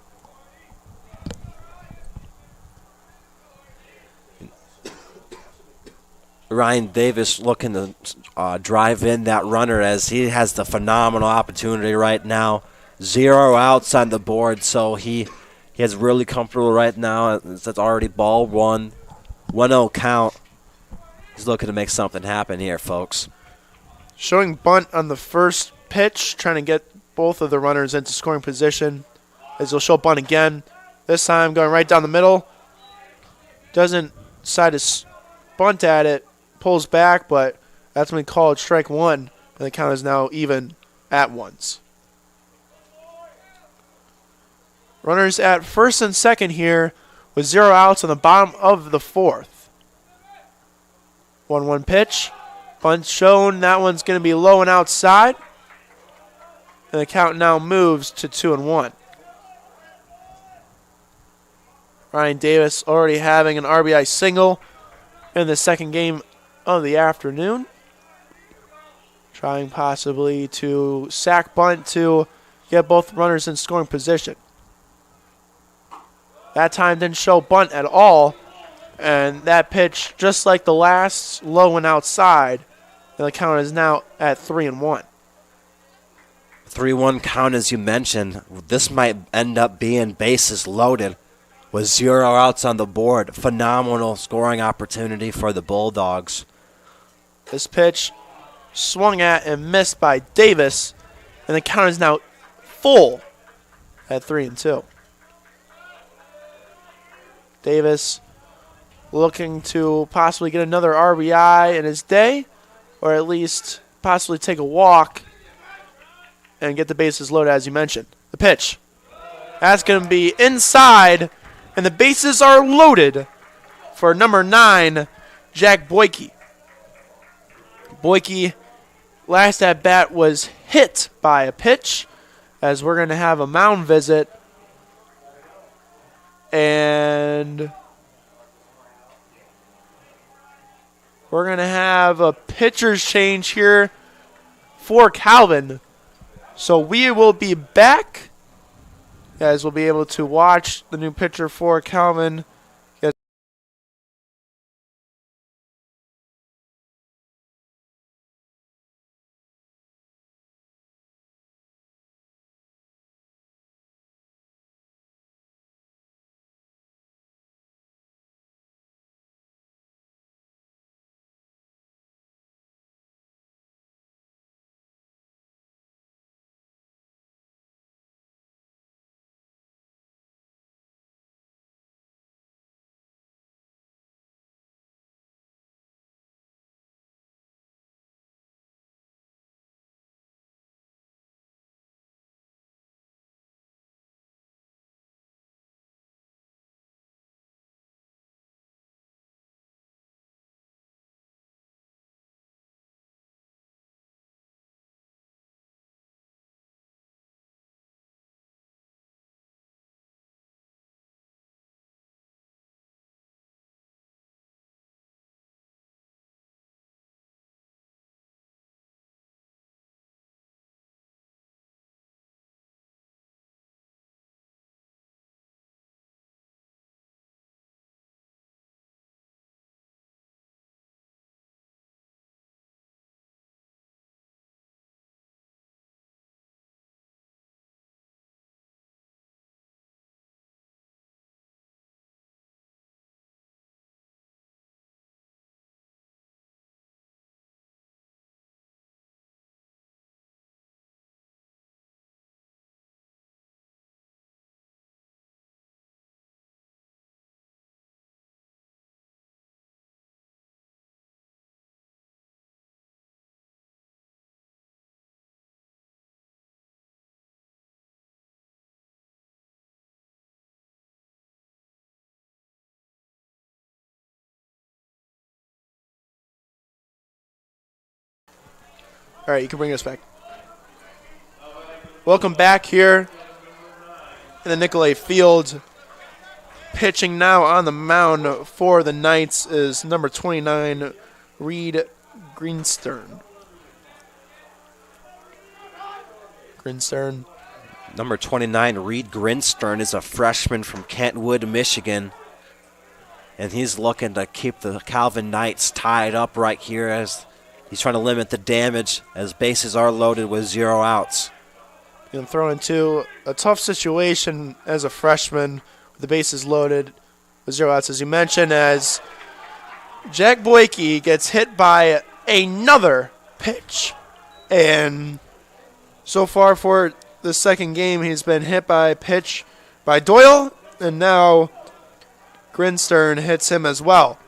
Ryan Davis looking to drive in that runner as he has the phenomenal opportunity right now. 0 outs on the board, so he is really comfortable right now. It's already ball one, 1-0 count. He's looking to make something happen here, folks. Showing bunt on the first pitch, trying to get both of the runners into scoring position. As he'll show bunt again. This time going right down the middle. Doesn't decide to bunt at it. Pulls back, but that's when we call it strike one. And the count is now even at ones. Runners at first and second here with 0 outs on the bottom of the fourth. 1-1 pitch. Bunt shown. That one's going to be low and outside. And the count now moves to 2-1. Ryan Davis already having an RBI single in the second game of the afternoon. Trying possibly to sack bunt to get both runners in scoring position. That time didn't show bunt at all. And that pitch, just like the last, low and outside. And the count is now at 3-1. 3-1 count, as you mentioned. This might end up being bases loaded with 0 outs on the board. Phenomenal scoring opportunity for the Bulldogs. This pitch swung at and missed by Davis, and the count is now full at 3-2. Davis looking to possibly get another RBI in his day, or at least possibly take a walk and get the bases loaded, as you mentioned. The pitch. That's going to be inside, and the bases are loaded for number 9, Jack Boyke. Boyke, last at bat, was hit by a pitch, as we're going to have a mound visit. And we're going to have a pitcher's change here for Calvin. So we will be back. You guys will be able to watch the new pitcher for Calvin. All right, you can bring us back. Welcome back here in the Nicolay Field. Pitching now on the mound for the Knights is number 29, Reed Greenstern. Number 29, Reed Greenstern, is a freshman from Kentwood, Michigan. and he's looking to keep the Calvin Knights tied up right here as he's trying to limit the damage as bases are loaded with 0 outs. Being thrown into a tough situation as a freshman with the bases loaded with 0 outs, as you mentioned, as Jack Boyke gets hit by another pitch. And so far for the second game, he's been hit by a pitch by Doyle, and now Grinstern hits him as well.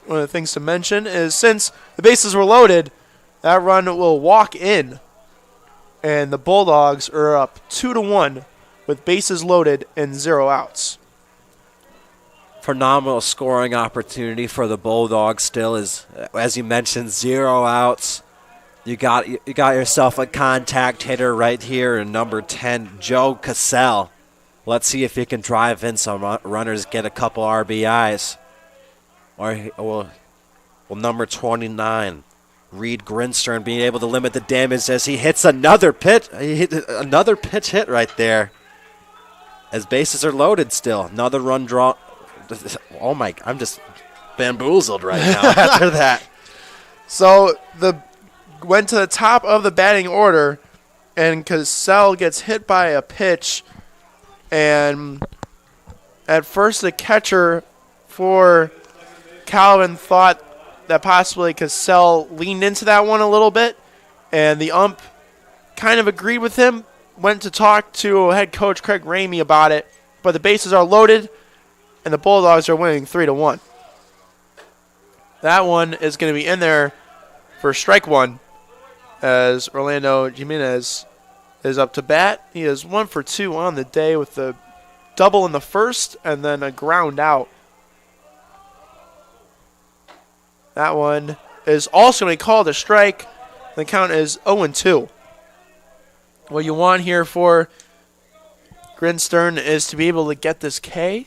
One of the things to mention is since the bases were loaded, that run will walk in, and the Bulldogs are up 2-1 with bases loaded and 0 outs. Phenomenal scoring opportunity for the Bulldogs still is, as you mentioned, 0 outs. You got yourself a contact hitter right here in number 10, Joe Cassell. Let's see if he can drive in some runners, get a couple RBIs. Or will number 29, Reed Grinstern, being able to limit the damage as he hits another pitch. He hit another pitch hit right there. As bases are loaded still. Another run draw. Oh my, I'm just bamboozled right now after that. So went to the top of the batting order, and Cassell gets hit by a pitch, and at first the catcher for Calvin thought that possibly Cassell leaned into that one a little bit, and the ump kind of agreed with him, went to talk to head coach Craig Ramey about it, but the bases are loaded, and the Bulldogs are winning 3-1. That one is going to be in there for strike one, as Orlando Jimenez is up to bat. He is 1 for 2 on the day with the double in the first and then a ground out. That one is also going to be called a strike. The count is 0-2. What you want here for Grinstern is to be able to get this K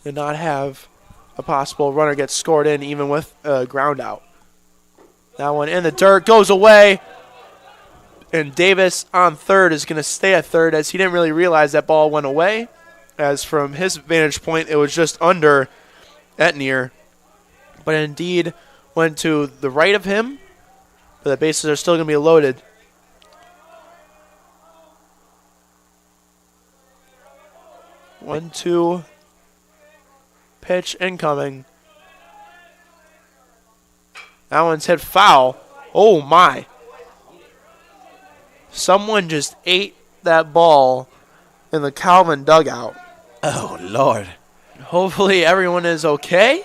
and not have a possible runner get scored in even with a ground out. That one in the dirt, goes away. And Davis on third is going to stay at third as he didn't really realize that ball went away. As from his vantage point, it was just under Etnier. But indeed went to the right of him. But the bases are still going to be loaded. One, two. Pitch incoming. That one's hit foul. Oh, my. Someone just ate that ball in the Calvin dugout. Oh, Lord. Hopefully everyone is okay.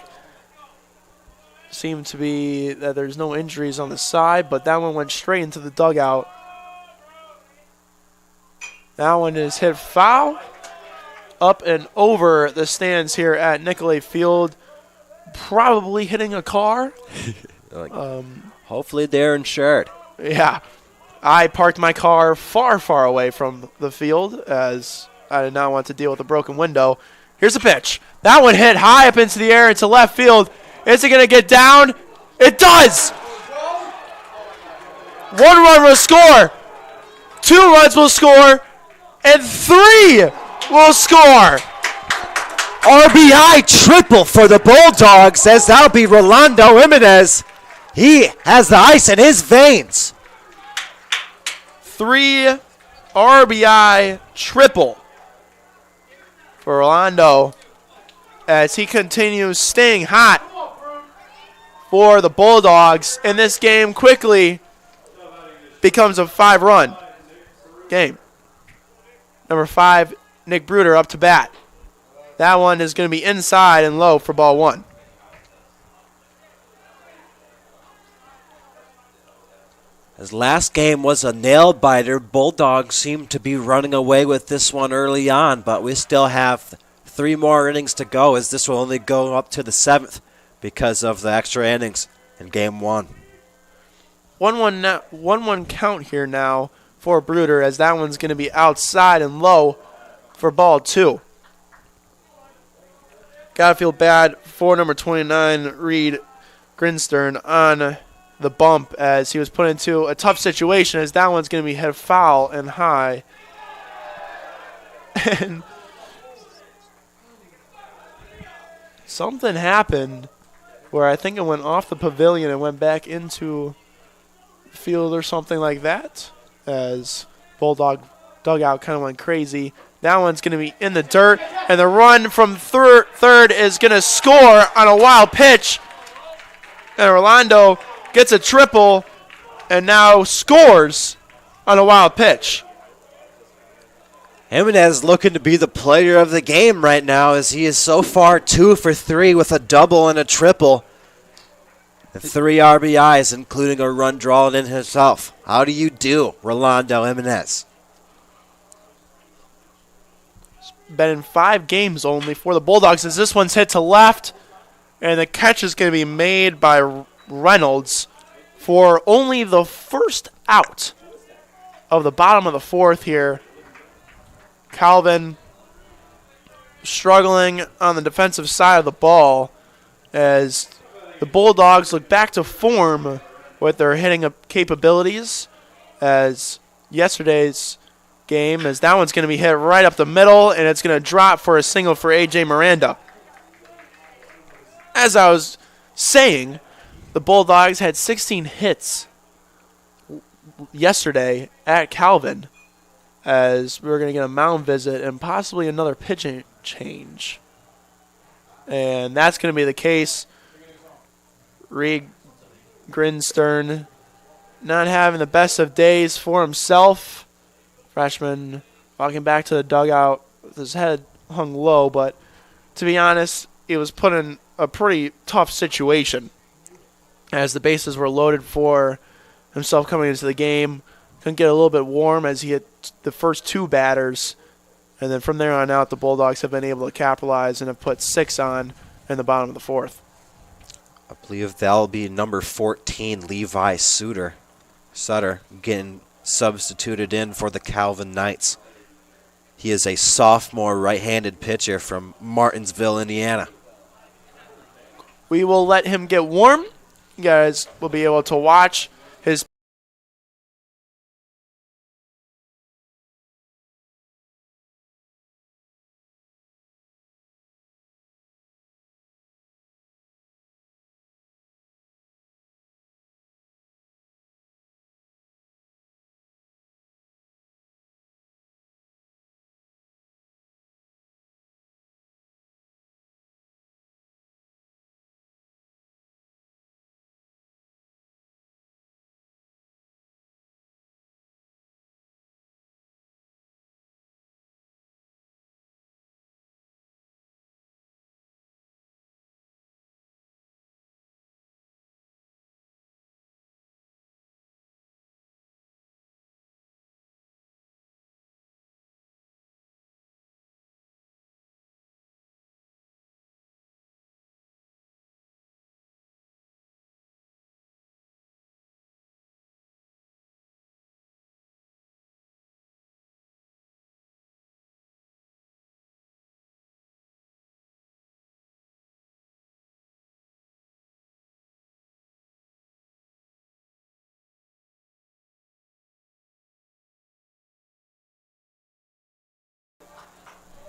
Seemed to be that there's no injuries on the side, but that one went straight into the dugout. That one is hit foul. Up and over the stands here at Nicolay Field. Probably hitting a car. Hopefully they're insured. Yeah. I parked my car far, far away from the field as I did not want to deal with a broken window. Here's a pitch. That one hit high up into the air into left field. Is it going to get down? It does! 1 run will score. 2 runs will score. And 3 will score. RBI triple for the Bulldogs as that'll be Rolando Jimenez. He has the ice in his veins. 3 RBI triple for Rolando as he continues staying hot for the Bulldogs. And this game quickly becomes a 5-run game. Number 5, Nick Bruder up to bat. That one is going to be inside and low for ball 1. His last game was a nail-biter. Bulldogs seem to be running away with this one early on, but we still have 3 more innings to go as this will only go up to the 7th because of the extra innings in game 1. 1-1 count here now for Bruder as that one's going to be outside and low for ball 2. Gotta feel bad for number 29, Reed Grinstern, on the bump as he was put into a tough situation as that one's going to be hit foul and high. And something happened where I think it went off the pavilion and went back into the field or something like that, as Bulldog dugout kind of went crazy. That one's going to be in the dirt, and the run from third is going to score on a wild pitch. And Orlando gets a triple and now scores on a wild pitch. Jimenez looking to be the player of the game right now, as he is so far 2 for 3 with a double and a triple. And 3 RBIs, including a run drawn in himself. How do you do, Rolando Jimenez? Been in 5 games only for the Bulldogs, as this one's hit to left, and the catch is going to be made by Reynolds for only the first out of the bottom of the 4th here. Calvin struggling on the defensive side of the ball as the Bulldogs look back to form with their hitting capabilities, as yesterday's game, as that one's going to be hit right up the middle, and it's going to drop for a single for A.J. Miranda. As I was saying, the Bulldogs had 16 hits yesterday at Calvin, as we were going to get a mound visit and possibly another pitching change. And that's going to be the case. Reed Grinstern not having the best of days for himself. Freshman walking back to the dugout with his head hung low, but to be honest, he was put in a pretty tough situation as the bases were loaded for himself coming into the game. Couldn't get a little bit warm as he hit the first 2 batters, and then from there on out, the Bulldogs have been able to capitalize and have put 6 on in the bottom of the 4th. I believe that'll be number 14, Levi Sutter, getting substituted in for the Calvin Knights. He is a sophomore right-handed pitcher from Martinsville, Indiana. We will let him get warm. You guys will be able to watch his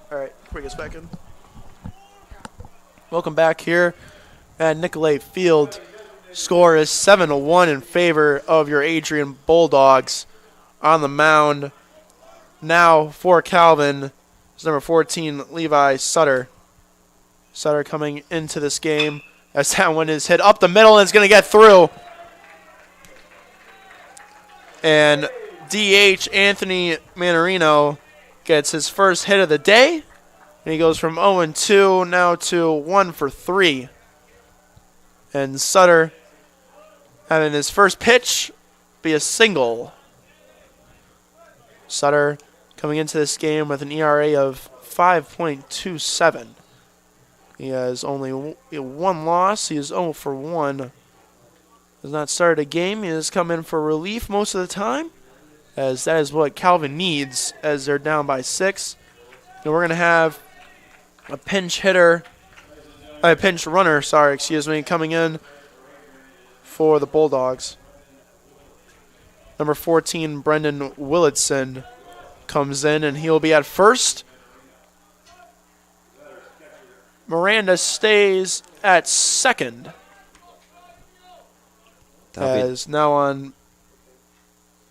All right, bring us back in. Welcome back here at Nicolay Field. Score is 7-1 in favor of your Adrian Bulldogs. On the mound now for Calvin is number 14, Levi Sutter. Sutter coming into this game as that one is hit up the middle and it's going to get through. And DH Anthony Manarino gets his first hit of the day, and he goes from 0-2 now to 1 for 3. And Sutter having his first pitch be a single. Sutter coming into this game with an ERA of 5.27. He has only 1 loss. He is 0 for 1. Has not started a game. He has come in for relief most of the time, as that is what Calvin needs as they're down by 6. And we're going to have a pinch runner, coming in for the Bulldogs. Number 14, Brendan Willardson, comes in, and he'll be at first. Miranda stays at second. As now on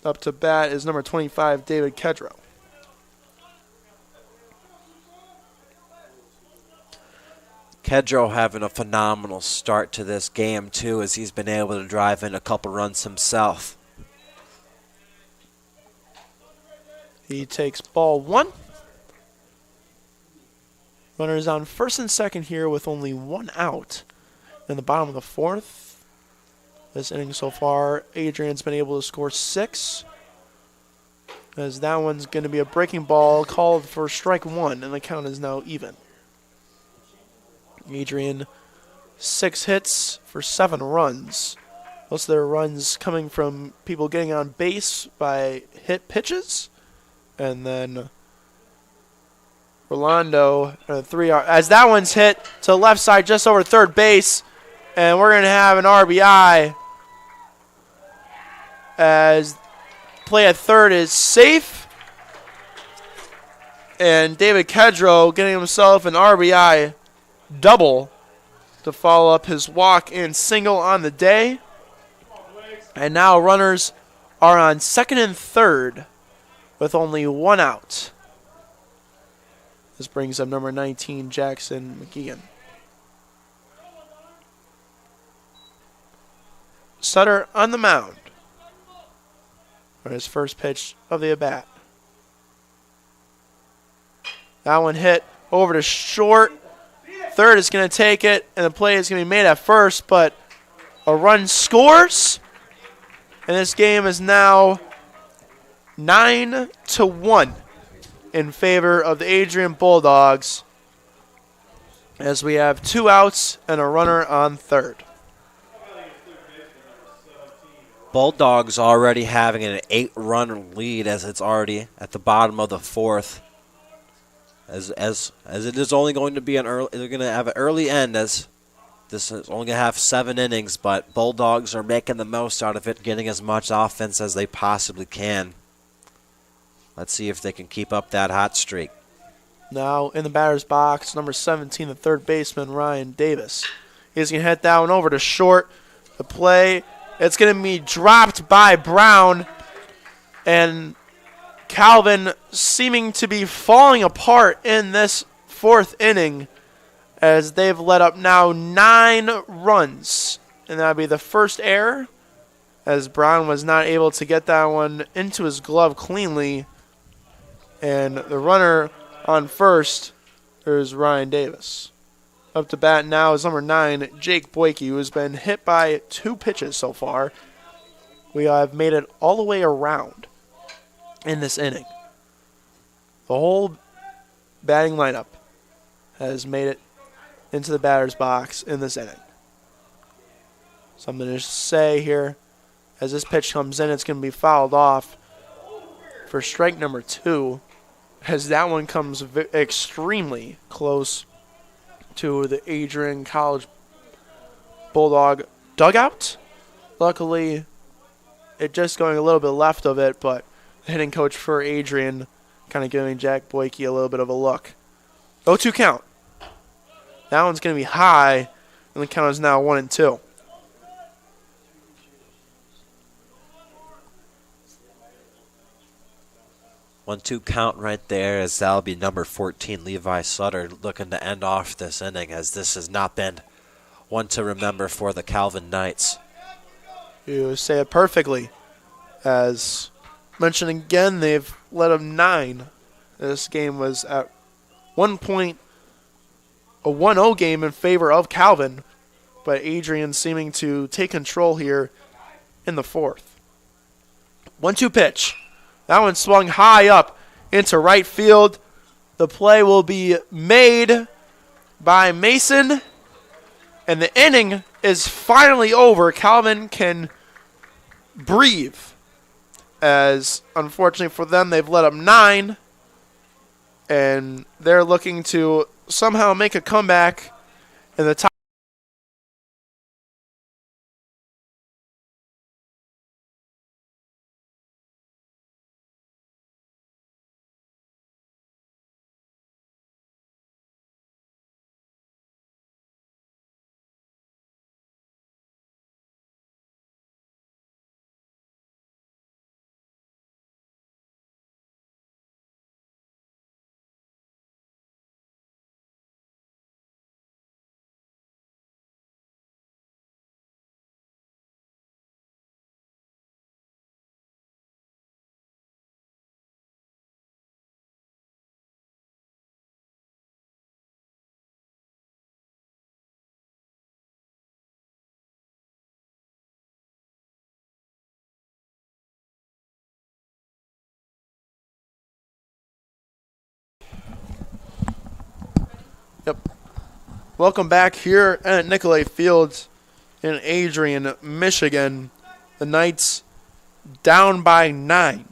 up to bat is number 25, David Kedrow. Kedrow having a phenomenal start to this game, too, as he's been able to drive in a couple runs himself. He takes ball one. Runners on first and second here with only one out in the bottom of the fourth. This inning so far, Adrian's been able to score 6. As that one's going to be a breaking ball called for strike 1, and the count is now even. Adrian, 6 hits for 7 runs. Most of their runs coming from people getting on base by hit pitches. And then Rolando, 3 as that one's hit to the left side just over third base. And we're going to have an RBI as play at third is safe. And David Kedrow getting himself an RBI double to follow up his walk and single on the day. And now runners are on second and third with only one out. This brings up number 19, Jackson McGeehan. Sutter on the mound for his first pitch of the at-bat. That one hit over to short. Third is going to take it, and the play is going to be made at first, but a run scores. And this game is now 9-1 in favor of the Adrian Bulldogs, as we have 2 outs and a runner on third. Bulldogs already having an 8-run lead as it's already at the bottom of the fourth. As it is only going to be an early, they're going to have an early end, as this is only going to have 7 innings, but Bulldogs are making the most out of it, getting as much offense as they possibly can. Let's see if they can keep up that hot streak. Now in the batter's box, number 17, the third baseman, Ryan Davis. He's going to hit that one over to short. The play, it's going to be dropped by Brown, and Calvin seeming to be falling apart in this fourth inning, as they've let up now 9 runs. And that would be the first error, as Brown was not able to get that one into his glove cleanly. And the runner on first is Ryan Davis. Up to bat now is number 9, Jake Boyke, who has been hit by 2 pitches so far. We have made it all the way around in this inning. The whole batting lineup has made it into the batter's box in this inning. Something to say here. As this pitch comes in, it's going to be fouled off for strike number 2, as that one comes extremely close to the Adrian College Bulldog dugout. Luckily, it just going a little bit left of it, but the hitting coach for Adrian kind of giving Jack Boyke a little bit of a look. 0-2 count. That one's going to be high, and the count is now 1-2. One-two count right there, as that'll be number 14, Levi Sutter, looking to end off this inning, as this has not been one to remember for the Calvin Knights. You say it perfectly. As mentioned again, they've let up 9. This game was at one point a 1-0 game in favor of Calvin, but Adrian seeming to take control here in the fourth. 1-2 pitch. That one swung high up into right field. The play will be made by Mason, and the inning is finally over. Calvin can breathe, as unfortunately for them, they've let up 9, and they're looking to somehow make a comeback in the top. Yep. Welcome back here at Nicolay Field in Adrian, Michigan. The Knights down by 9.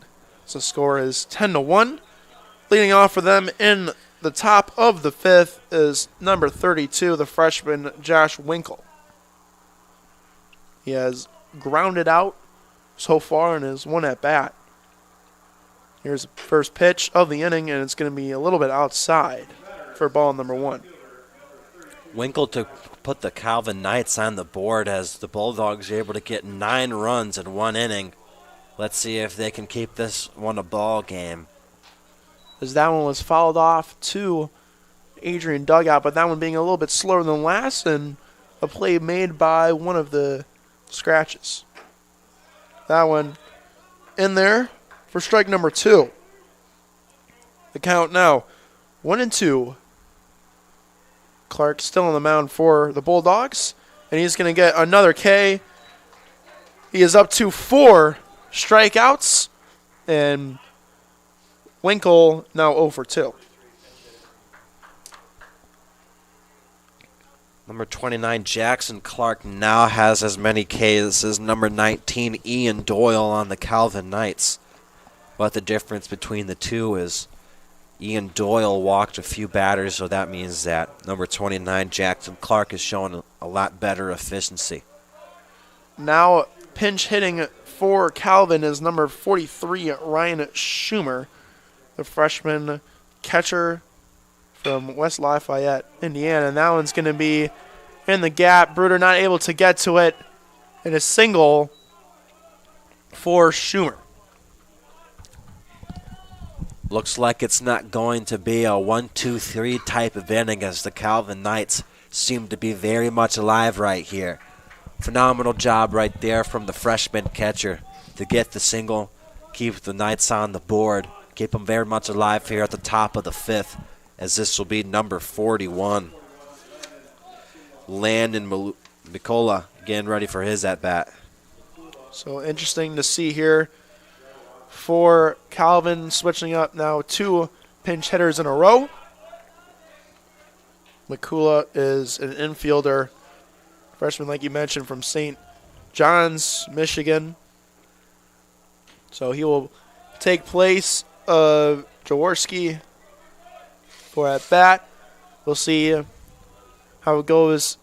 So the score is 10-1. Leading off for them in the top of the 5th is number 32, the freshman Josh Winkle. He has grounded out so far in his one at bat. Here's the first pitch of the inning, and it's going to be a little bit outside for ball number 1. Winkle to put the Calvin Knights on the board as the Bulldogs are able to get 9 runs in 1 inning. Let's see if they can keep this one a ball game. As that one was fouled off to Adrian dugout, but that one being a little bit slower than last, and a play made by one of the scratches. That one in there for strike number 2. The count now 1-2. Clark still on the mound for the Bulldogs, and he's going to get another K. He is up to 4 strikeouts, and Winkle now 0 for 2. Number 29, Jackson Clark, now has as many Ks as number 19, Ian Doyle, on the Calvin Knights. But the difference between the two is Ian Doyle walked a few batters, so that means that number 29, Jackson Clark, is showing a lot better efficiency. Now pinch hitting for Calvin is number 43, Ryan Schumer, the freshman catcher from West Lafayette, Indiana. And that one's going to be in the gap. Bruder not able to get to it, and a single for Schumer. Looks like it's not going to be a 1-2-3 type of inning, as the Calvin Knights seem to be very much alive right here. Phenomenal job right there from the freshman catcher to get the single, keep the Knights on the board, keep them very much alive here at the top of the 5th, as this will be number 41. Landon Mikola getting ready for his at-bat. So interesting to see here for Calvin, switching up now 2 pinch hitters in a row. Mikula is an infielder, freshman like you mentioned from St. John's, Michigan. So he will take place of Jaworski for at bat. We'll see how it goes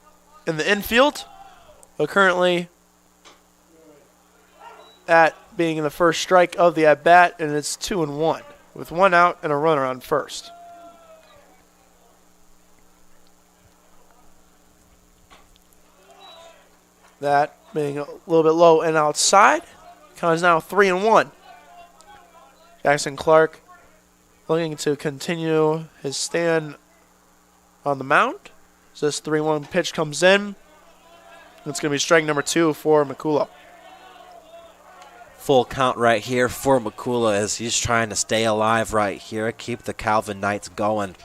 in the infield. But currently at being in the first strike of the at bat, and it's 2-1 with 1 out and a runner on first. That being a little bit low and outside. Count is now 3-1. Jackson Clark looking to continue his stand on the mound. So this 3-1 pitch comes in. It's going to be strike number 2 for Mikula. Full count right here for Mikula as he's trying to stay alive right here, keep the Calvin Knights going,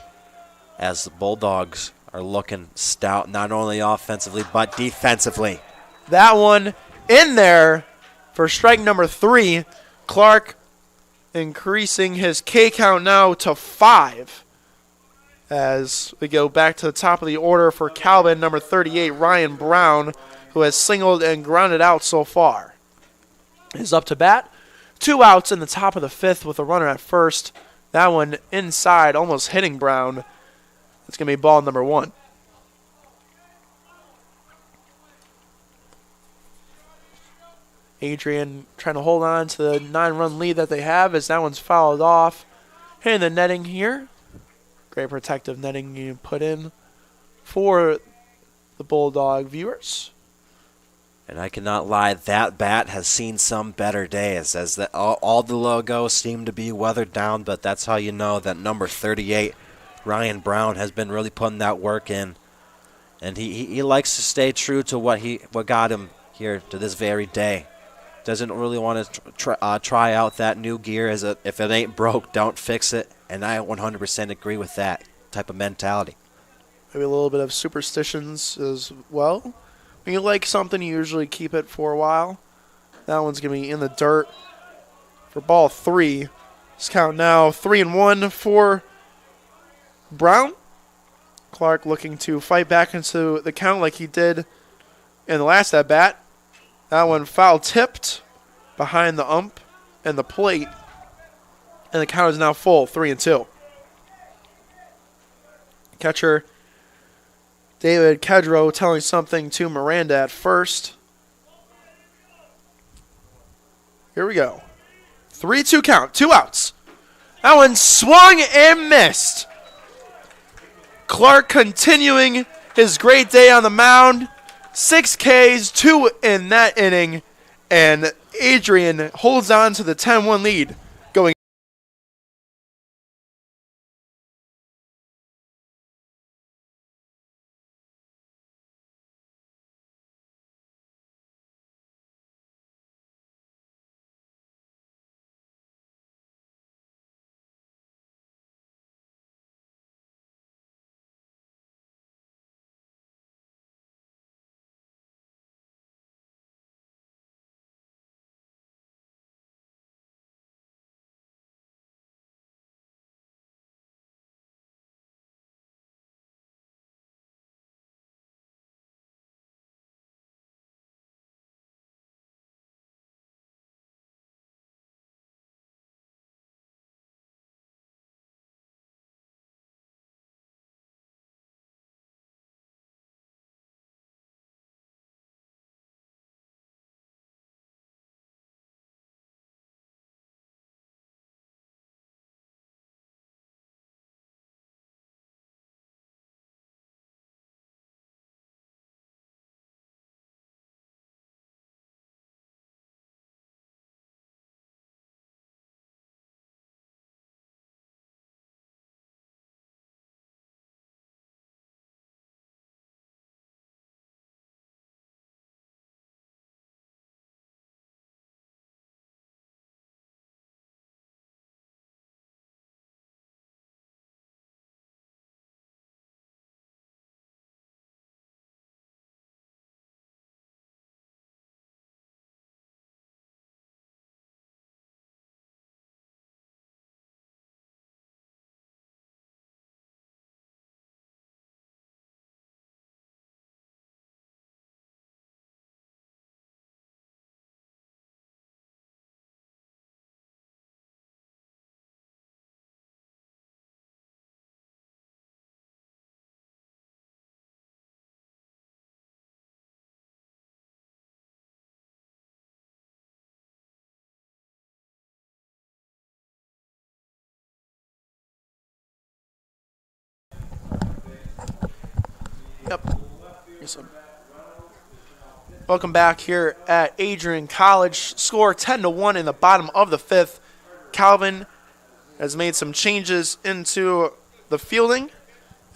as the Bulldogs are looking stout, not only offensively but defensively. That one in there for strike number 3. Clark increasing his K count now to 5. As we go back to the top of the order for Calvin, number 38, Ryan Brown, who has singled and grounded out so far, is up to bat. 2 outs in the top of the 5th with a runner at first. That one inside, almost hitting Brown. It's going to be ball number 1. Adrian trying to hold on to the 9-run lead that they have, as that one's fouled off. Hitting the netting here. Great protective netting you put in for the Bulldog viewers. And I cannot lie, that bat has seen some better days, as all the logos seem to be weathered down, but that's how you know that number 38, Ryan Brown, has been really putting that work in. And he likes to stay true to what got him here to this very day. Doesn't really want to try out that new gear, as if it ain't broke, don't fix it. And I 100% agree with that type of mentality. Maybe a little bit of superstitions as well. When you like something, you usually keep it for a while. That one's going to be in the dirt for ball 3. Let's count now 3-1 for Brown. Clark looking to fight back into the count like he did in the last at-bat. That one foul tipped behind the ump and the plate. And the count is now full, 3-2. Catcher David Kedrow telling something to Miranda at first. Here we go. 3-2 count, 2 outs. That one swung and missed. Clark continuing his great day on the mound. 6 Ks, 2 in that inning. And Adrian holds on to the 10-1 lead going. Yep. Welcome back here at Adrian College. Score 10-1 in the bottom of the 5th. Calvin has made some changes into the fielding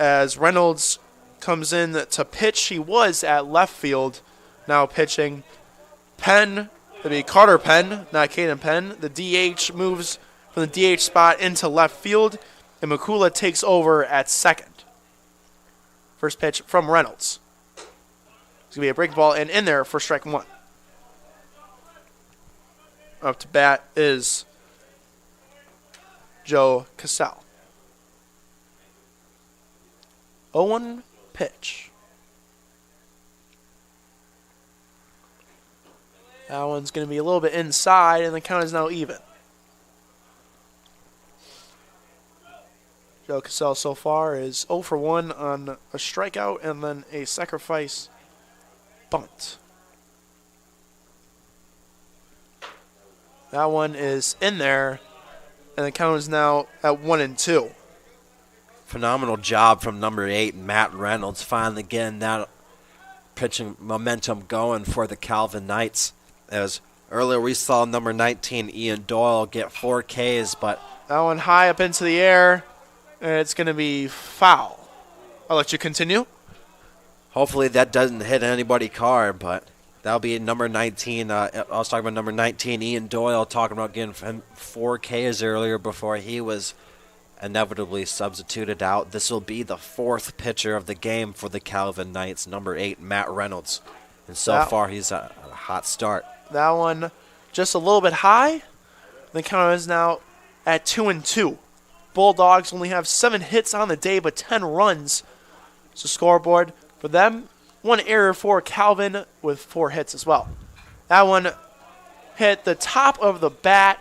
as Reynolds comes in to pitch. He was at left field, now pitching. Penn, it'll be Carter Penn, not Caden Penn. The DH moves from the DH spot into left field, and Makula takes over at second. First pitch from Reynolds. It's going to be a breaking ball and in there for strike 1. Up to bat is Joe Cassell. 0-1 pitch. That one's going to be a little bit inside, and the count is now even. Joe Cassell so far is 0 for 1 on a strikeout and then a sacrifice bunt. That one is in there, and the count is now at 1-2. Phenomenal job from number 8, Matt Reynolds, finally getting that pitching momentum going for the Calvin Knights. As earlier we saw number 19, Ian Doyle, get 4 Ks, but that one high up into the air, and it's going to be foul. I'll let you continue. Hopefully that doesn't hit anybody's car, but that'll be number 19. I was talking about number 19, Ian Doyle, talking about getting 4 Ks earlier before he was inevitably substituted out. This will be the 4th pitcher of the game for the Calvin Knights, number 8, Matt Reynolds. And so far he's a hot start. That one just a little bit high. The count is now at 2-2. Bulldogs only have 7 hits on the day, but 10 runs So scoreboard for them, 1 error for Calvin with 4 hits as well. That one hit the top of the bat,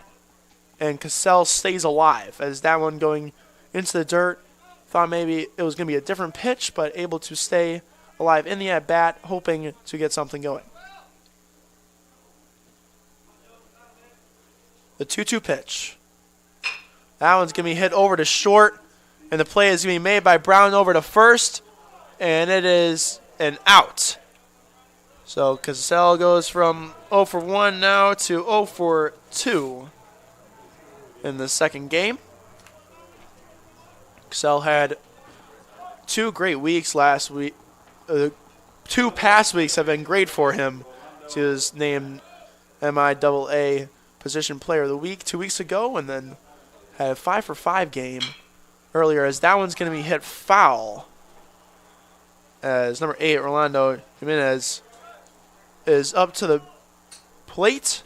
and Cassell stays alive as that one going into the dirt. Thought maybe it was going to be a different pitch, but able to stay alive in the at-bat, hoping to get something going. The 2-2 pitch. That one's going to be hit over to short, and the play is going to be made by Brown over to first, and it is an out. So Cassell goes from 0 for 1 now to 0 for 2 in the second game. Cassell had 2 great weeks last week. 2 past weeks have been great for him. He was named MIAA Position Player of the Week 2 weeks ago, and then had a 5 for 5 game earlier, as that one's going to be hit foul. As number 8, Rolando Jimenez, is up to the plate.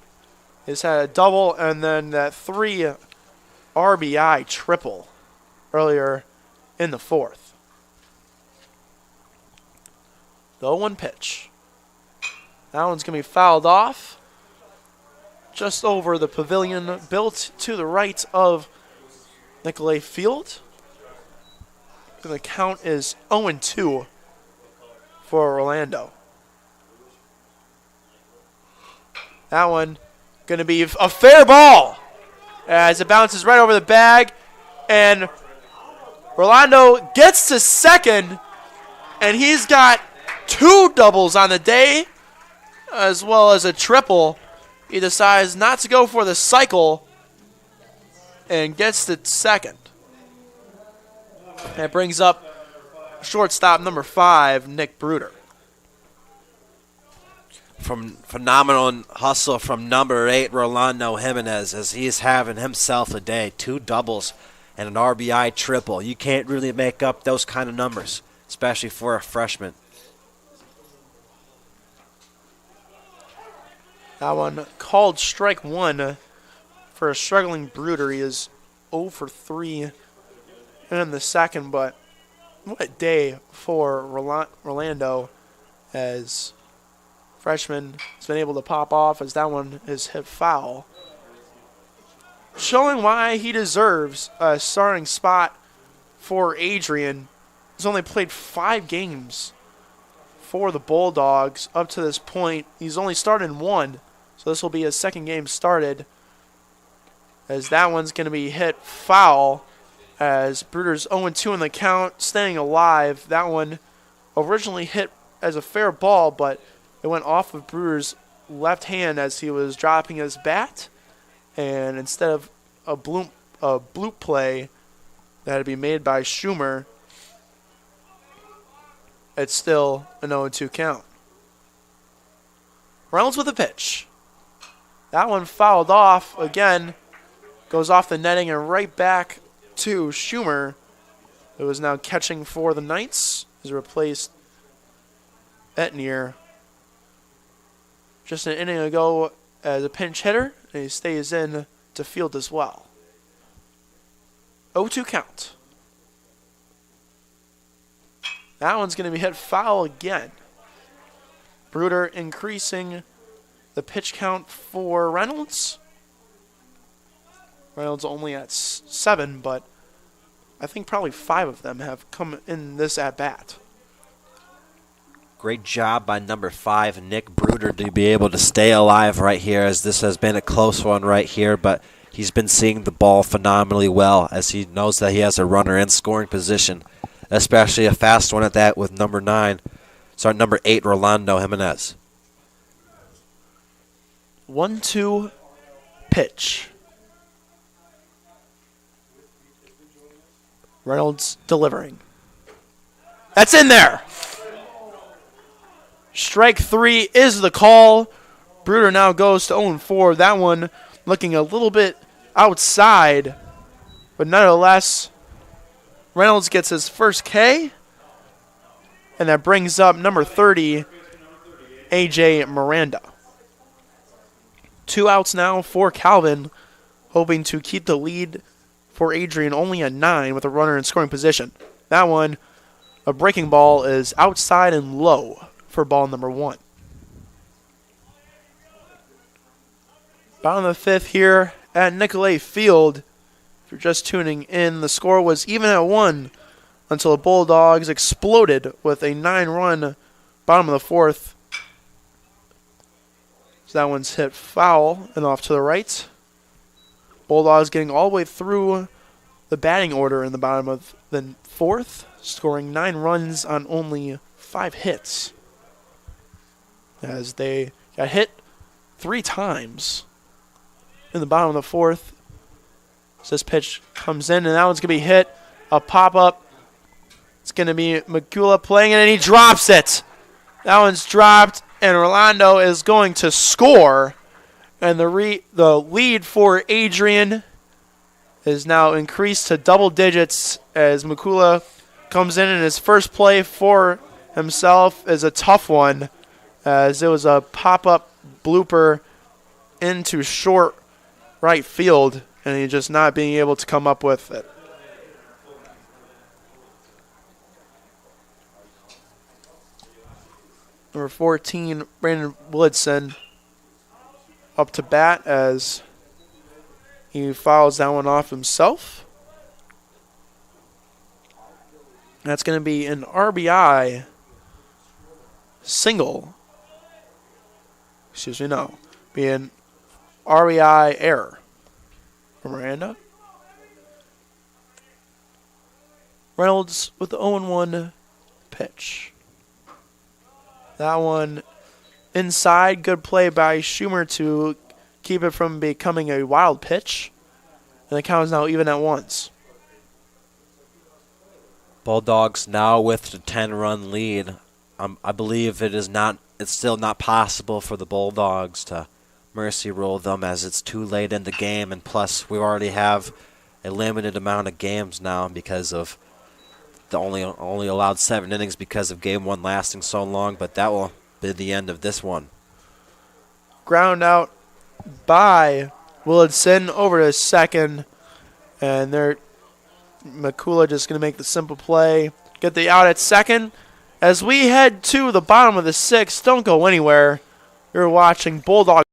He's had a double and then that 3 RBI triple earlier in the 4th. The 0-1 pitch. That one's going to be fouled off just over the pavilion built to the right of Nicolay Field. The count is 0-2 for Orlando. That one going to be a fair ball as it bounces right over the bag, and Rolando gets to second, and he's got 2 doubles on the day as well as a triple. He decides not to go for the cycle and gets to second. That brings up shortstop number 5, Nick Bruder. From phenomenal hustle from number 8, Rolando Jimenez, as he's having himself a day. 2 doubles and an RBI triple. You can't really make up those kind of numbers, especially for a freshman. That one called strike 1 for a struggling Bruder. He is 0 for 3 in the second, but what a day for Rolando, as freshman has been able to pop off, as that one is hit foul, showing why he deserves a starting spot for Adrian. He's only played 5 games for the Bulldogs up to this point. He's only started in 1, so this will be his second game started, as that one's going to be hit foul, as Bruder's 0-2 in the count, staying alive. That one originally hit as a fair ball, but it went off of Bruder's left hand as he was dropping his bat, and instead of a bloop play that had to be made by Schumer, it's still an 0-2 count. Reynolds with a pitch. That one fouled off again, goes off the netting and right back to Schumer, who is now catching for the Knights. He's replaced Etnier just an inning ago as a pinch hitter, and he stays in to field as well. 0-2 count. That one's going to be hit foul again. Bruder increasing the pitch count for Reynolds. Reynolds only at 7, but I think probably 5 of them have come in this at-bat. Great job by number 5, Nick Bruder, to be able to stay alive right here, as this has been a close one right here, but he's been seeing the ball phenomenally well, as he knows that he has a runner in scoring position, especially a fast one at that with number 8, Rolando Jimenez. 1-2 pitch. Reynolds delivering. That's in there. Strike 3 is the call. Bruder now goes to 0-4. That one looking a little bit outside, but nonetheless, Reynolds gets his first K, and that brings up number 30, A.J. Miranda. 2 outs now for Calvin, hoping to keep the lead for Adrian only at 9 with a runner in scoring position. That one A breaking ball is outside and low for ball number 1. Bottom of the 5th here at Nicolay Field. If you're just tuning in, the score was even at 1 until the Bulldogs exploded with a 9-run bottom of the 4th. So that one's hit foul and off to the right. Bulldogs getting all the way through the batting order in the bottom of the 4th, scoring 9 runs on only 5 hits. As they got hit 3 times in the bottom of the 4th. So this pitch comes in, and that one's going to be hit. A pop-up. It's going to be Makula playing it, and he drops it. That one's dropped, and Orlando is going to score. And the lead for Adrian is now increased to double digits as Makula comes in, and his first play for himself is a tough one, as it was a pop-up blooper into short right field, and he just not being able to come up with it. Number 14, Brandon Woodson, up to bat as he fouls that one off himself. That's going to be an RBI single. Excuse me, no. Be an RBI error for Miranda. Reynolds with the 0-1 pitch. That one inside. Good play by Schumer to keep it from becoming a wild pitch. And the count is now even at 1. Bulldogs now with the 10-run lead. I believe it's still not possible for the Bulldogs to mercy rule them, as it's too late in the game, and plus we already have a limited amount of games now because of the only allowed 7 innings because of game 1 lasting so long, but that will be the end of this one. Ground out by Willardson over to second, and Makula just going to make the simple play, get the out at second. As we head to the bottom of the 6th, don't go anywhere. You're watching Bulldogs.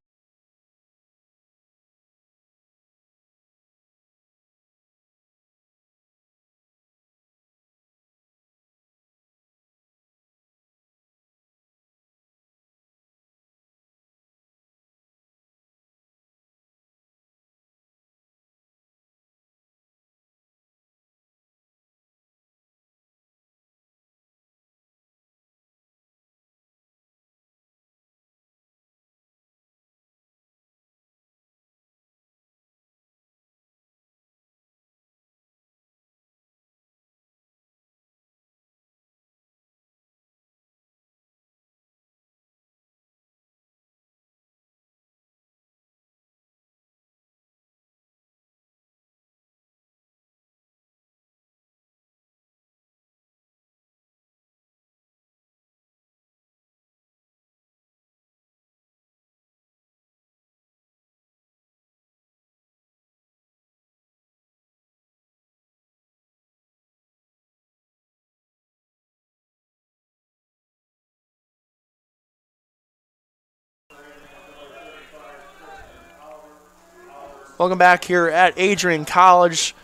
Welcome back here at Adrian College.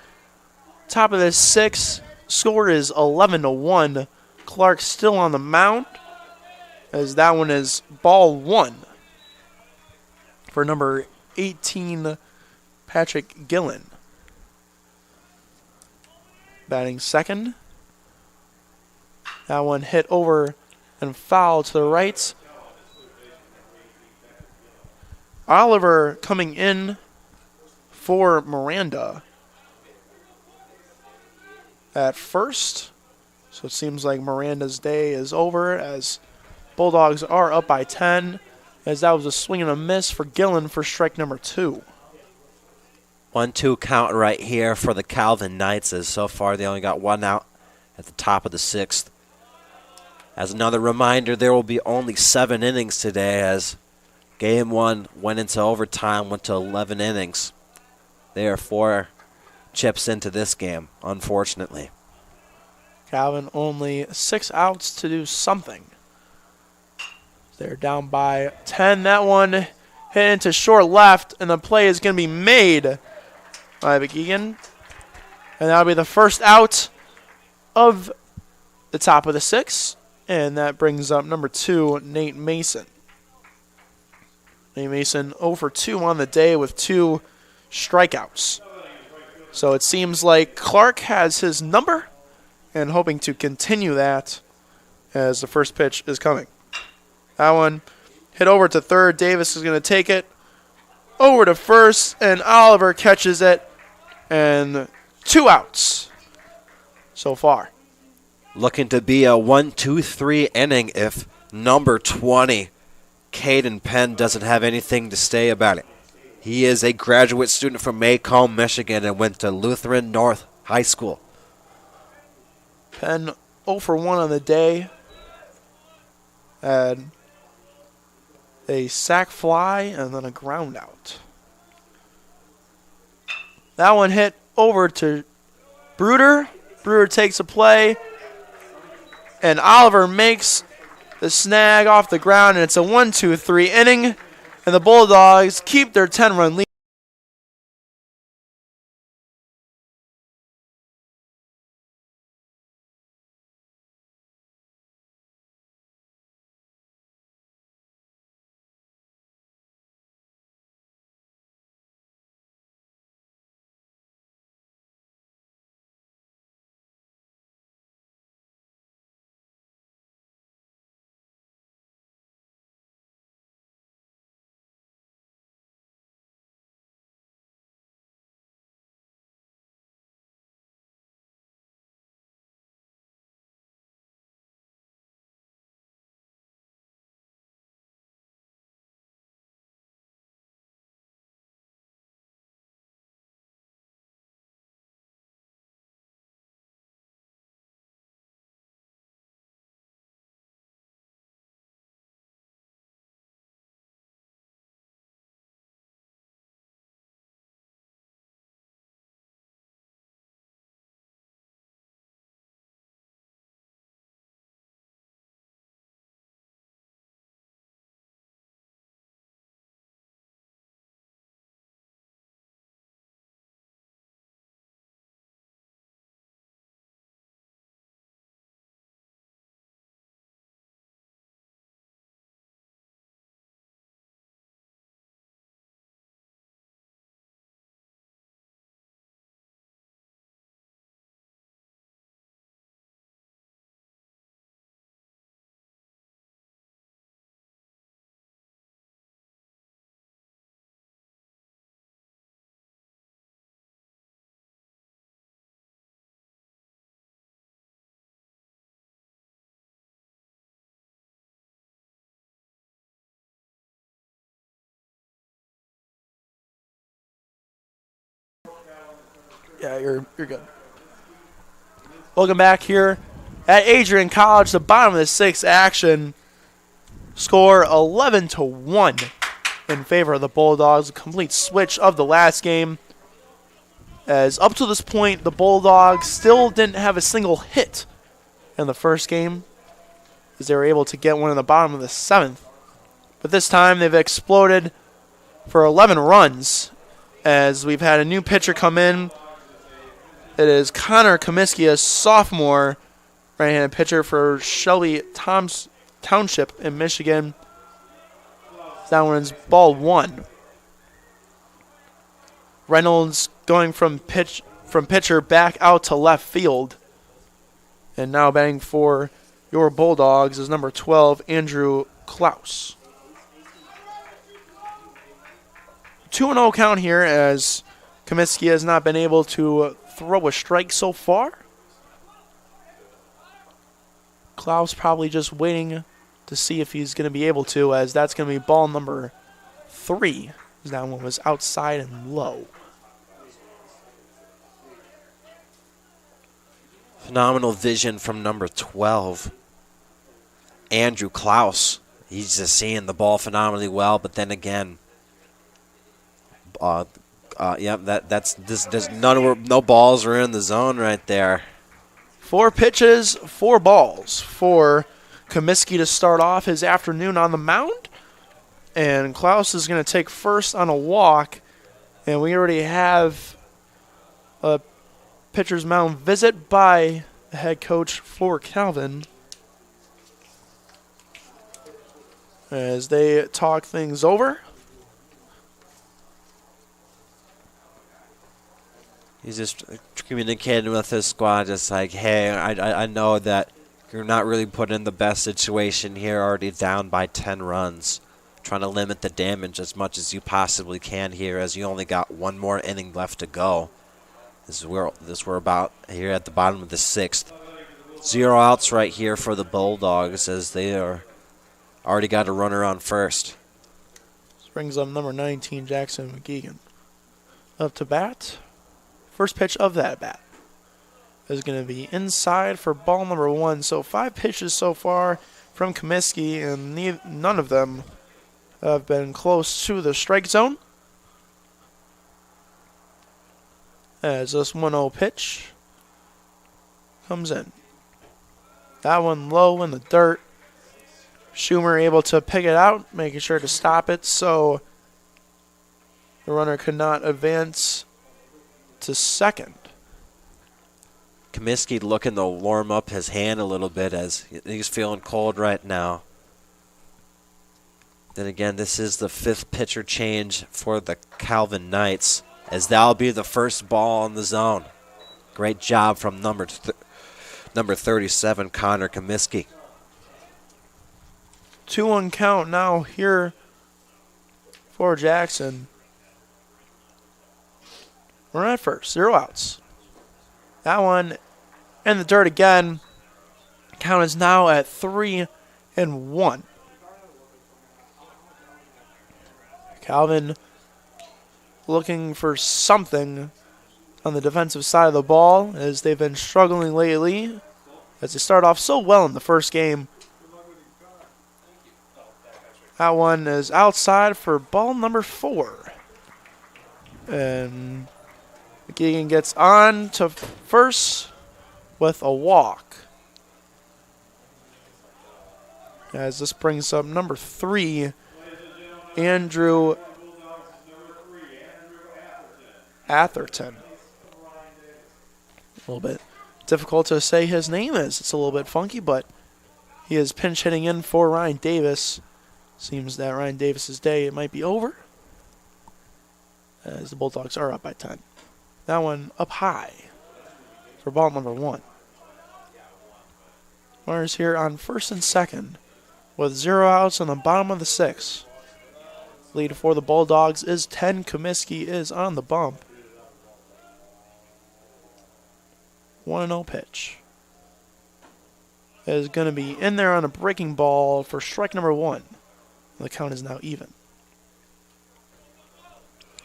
Top of the 6th, score is 11-1. Clark still on the mound, as that one is ball 1 for number 18, Patrick Gillen. Batting second. That one hit over and foul to the right. Oliver coming in for Miranda at first. So it seems like Miranda's day is over, as Bulldogs are up by 10, as that was a swing and a miss for Gillen for strike number 2. 1-2 count right here for the Calvin Knights, as so far they only got 1 out at the top of the 6th. As another reminder, there will be only 7 innings today, as game 1 went into overtime, went to 11 innings. There are 4 chips into this game, unfortunately. Calvin only 6 outs to do something. They're down by 10. That one hit into short left, and the play is going to be made by McGeegan. And that'll be the first out of the top of the 6. And that brings up number 2, Nate Mason. Nate Mason 0 for 2 on the day with 2 strikeouts. So it seems like Clark has his number and hoping to continue that as the first pitch is coming. That one hit over to third. Davis is going to take it over to first, and Oliver catches it, and 2 outs so far. Looking to be a 1-2-3 inning if number 20, Caden Penn, doesn't have anything to say about it. He is a graduate student from Macomb, Michigan, and went to Lutheran North High School. Penn 0 for 1 on the day. And a sac fly and then a ground out. That one hit over to Bruder. Bruder takes a play. And Oliver makes the snag off the ground. And it's a 1-2-3 inning. And the Bulldogs keep their 10-run lead. Yeah, you're good. Welcome back here at Adrian College, the bottom of the 6th action. Score 11-1 in favor of the Bulldogs. A complete switch of the last game. As up to this point, the Bulldogs still didn't have a single hit in the first game, as they were able to get one in the bottom of the 7th. But this time they've exploded for 11 runs, as we've had a new pitcher come in. It is Connor Comiskey, a sophomore right-handed pitcher for Shelby Township in Michigan. That one's ball 1. Reynolds going from pitcher back out to left field. And now batting for your Bulldogs is number 12, Andrew Klaus. 2-0 count here, as Comiskey has not been able to throw a strike so far. Klaus probably just waiting to see if he's going to be able to, as that's going to be ball number 3. That one was outside and low. Phenomenal vision from number 12, Andrew Klaus. He's just seeing the ball phenomenally well, but then again, there's no balls are in the zone right there. 4 pitches, 4 balls for Comiskey to start off his afternoon on the mound. And Klaus is going to take first on a walk. And we already have a pitcher's mound visit by the head coach for Calvin, as they talk things over. He's just communicating with his squad, just like, hey, I know that you're not really put in the best situation here, already down by 10 runs. Trying to limit the damage as much as you possibly can here, as you only got 1 more inning left to go. This is where we're about here at the bottom of the 6th. 0 outs right here for the Bulldogs, as they are already got a runner on first. This brings up number 19, Jackson McGeegan. Up to bat. First pitch of that bat is going to be inside for ball number 1. So 5 pitches so far from Comiskey, and none of them have been close to the strike zone. As this 1-0 pitch comes in. That one low in the dirt. Schumer able to pick it out, making sure to stop it so the runner could not advance to second. Comiskey looking to warm up his hand a little bit, as he's feeling cold right now. Then again, this is the 5th pitcher change for the Calvin Knights, as that'll be the first ball in the zone. Great job from number 37, Connor Comiskey. 2-1 count now here for Jackson. We're at first, 0 outs. That one in the dirt again. Count is now at 3-1. Calvin looking for something on the defensive side of the ball, as they've been struggling lately, as they start off so well in the first game. That one is outside for ball number 4. And McGeegan gets on to first with a walk, as this brings up number 3, Andrew Atherton. A little bit difficult to say his name is. It's a little bit funky, but he is pinch hitting in for Ryan Davis. Seems that Ryan Davis's day might be over, as the Bulldogs are up by 10. That one up high for ball number 1. Runners here on first and second with 0 outs on the bottom of the 6th. Lead for the Bulldogs is 10. Comiskey is on the bump. 1-0 pitch is going to be in there on a breaking ball for strike number 1. The count is now even.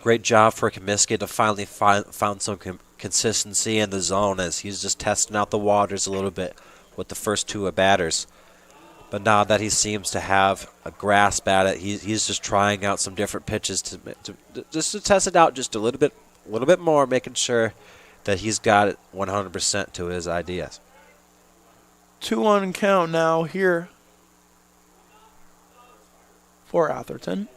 Great job for Comiskey to finally found some consistency in the zone, as he's just testing out the waters a little bit with the first 2 batters. But now that he seems to have a grasp at it, he's just trying out some different pitches to test it out just a little bit more, making sure that he's got it 100% to his ideas. 2-1 count now here for Atherton.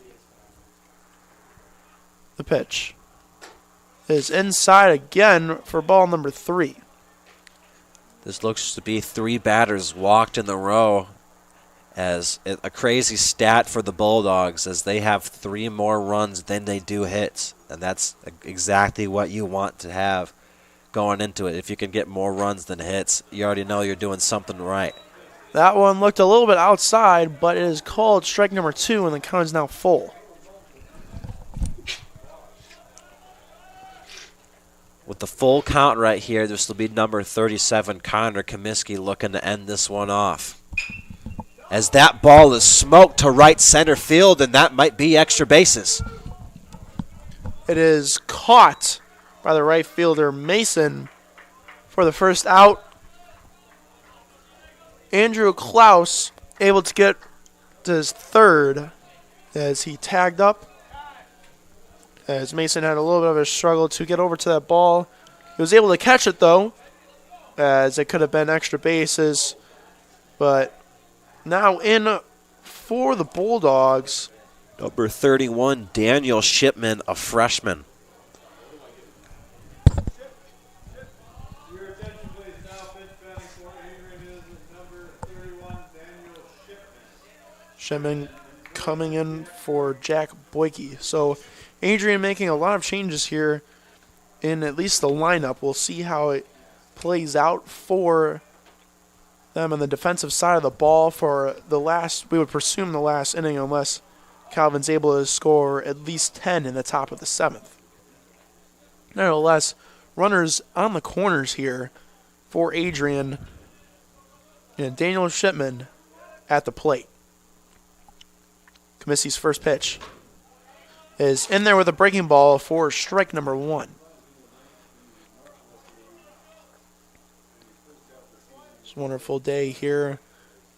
The pitch is inside again for ball number 3. This looks to be 3 batters walked in the row, as a crazy stat for the Bulldogs, as they have 3 more runs than they do hits. And that's exactly what you want to have going into it. If you can get more runs than hits, you already know you're doing something right. That one looked a little bit outside, but it is called strike number 2, and the count is now full. With the full count right here, this will be number 37, Connor Comiskey, looking to end this one off. As that ball is smoked to right center field, and that might be extra bases. It is caught by the right fielder, Mason, for the first out. Andrew Klaus able to get to his 3rd as he tagged up. As Mason had a little bit of a struggle to get over to that ball. He was able to catch it, though. as it could have been extra bases. But now in for the Bulldogs. Number 31, Daniel Shipman, a freshman. Your attention please now. Pitch batting for Adrian is number 31, Daniel Shipman. Shipman coming in for Jack Boyke. So Adrian making a lot of changes here in at least the lineup. We'll see how it plays out for them on the defensive side of the ball for the last, we would presume the last inning, unless Calvin's able to score at least 10 in the top of the 7th. Nevertheless, runners on the corners here for Adrian and Daniel Shipman at the plate. Comiskey's first pitch is in there with a breaking ball for strike number 1. It's a wonderful day here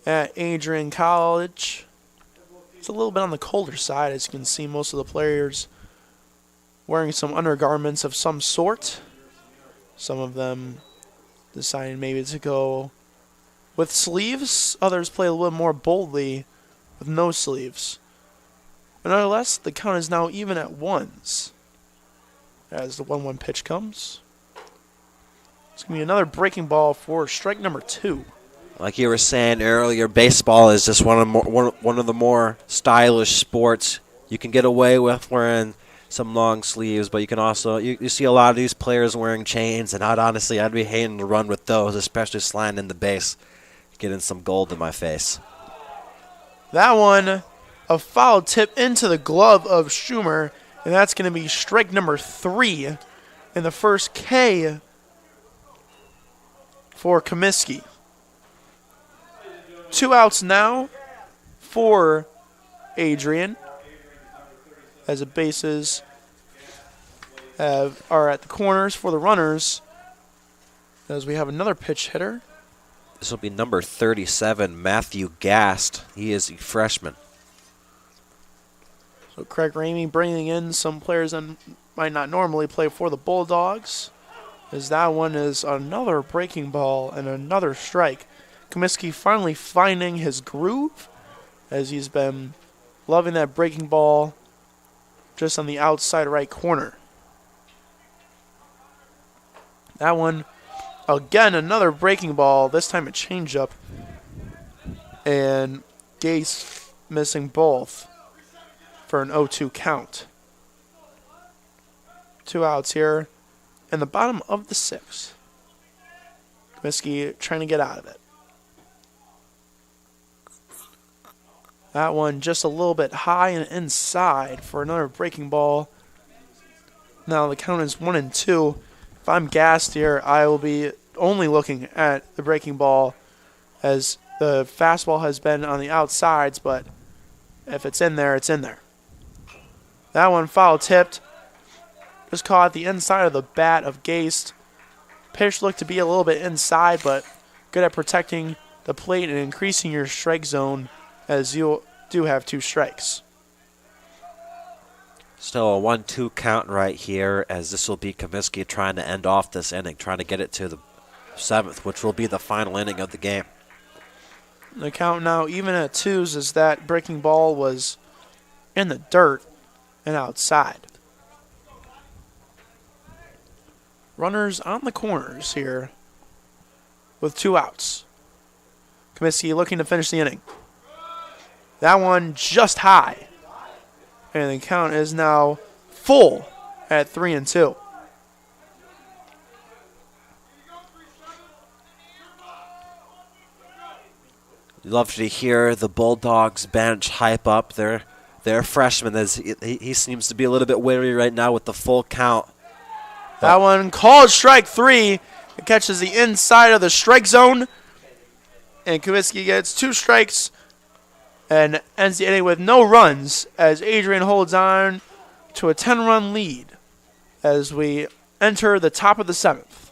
at Adrian College. It's a little bit on the colder side, as you can see most of the players wearing some undergarments of some sort. Some of them deciding maybe to go with sleeves. Others play a little more boldly with no sleeves. But nonetheless, the count is now even at 1s as the 1-1 pitch comes. It's going to be another breaking ball for strike number 2. Like you were saying earlier, baseball is just one of the more stylish sports. You can get away with wearing some long sleeves, but you can also you see a lot of these players wearing chains, and I'd be hating to run with those, especially sliding in the base, getting some gold in my face. That one, a foul tip into the glove of Schumer, and that's going to be strike number 3 in the first K for Comiskey. 2 outs now for Adrian, as the bases are at the corners for the runners, as we have another pitch hitter. This will be number 37, Matthew Gast. He is a freshman. So Craig Ramey bringing in some players that might not normally play for the Bulldogs, as that one is another breaking ball and another strike. Comiskey finally finding his groove, as he's been loving that breaking ball just on the outside right corner. That one, again, another breaking ball, this time a changeup, and Gase missing both for an 0-2 count. 2 outs here in the bottom of the 6th. Comiskey trying to get out of it. That one just a little bit high and inside for another breaking ball. Now the count is 1-2. If I'm gassed here, I will be only looking at the breaking ball, as the fastball has been on the outsides, but if it's in there, it's in there. That one foul tipped. Just caught the inside of the bat of Gase. Pitch looked to be a little bit inside, but good at protecting the plate and increasing your strike zone, as you do have 2 strikes. Still a 1-2 count right here, as this will be Comiskey trying to end off this inning, trying to get it to the 7th, which will be the final inning of the game. The count now even at 2s, as that breaking ball was in the dirt and outside. Runners on the corners here with 2 outs. Comiskey looking to finish the inning. That one just high. And the count is now full at 3-2. Love to hear the Bulldogs bench hype up their freshman, as he seems to be a little bit weary right now with the full count. That one called strike 3. It catches the inside of the strike zone. And Comiskey gets 2 strikes and ends the inning with no runs, as Adrian holds on to a 10-run lead as we enter the top of the 7th.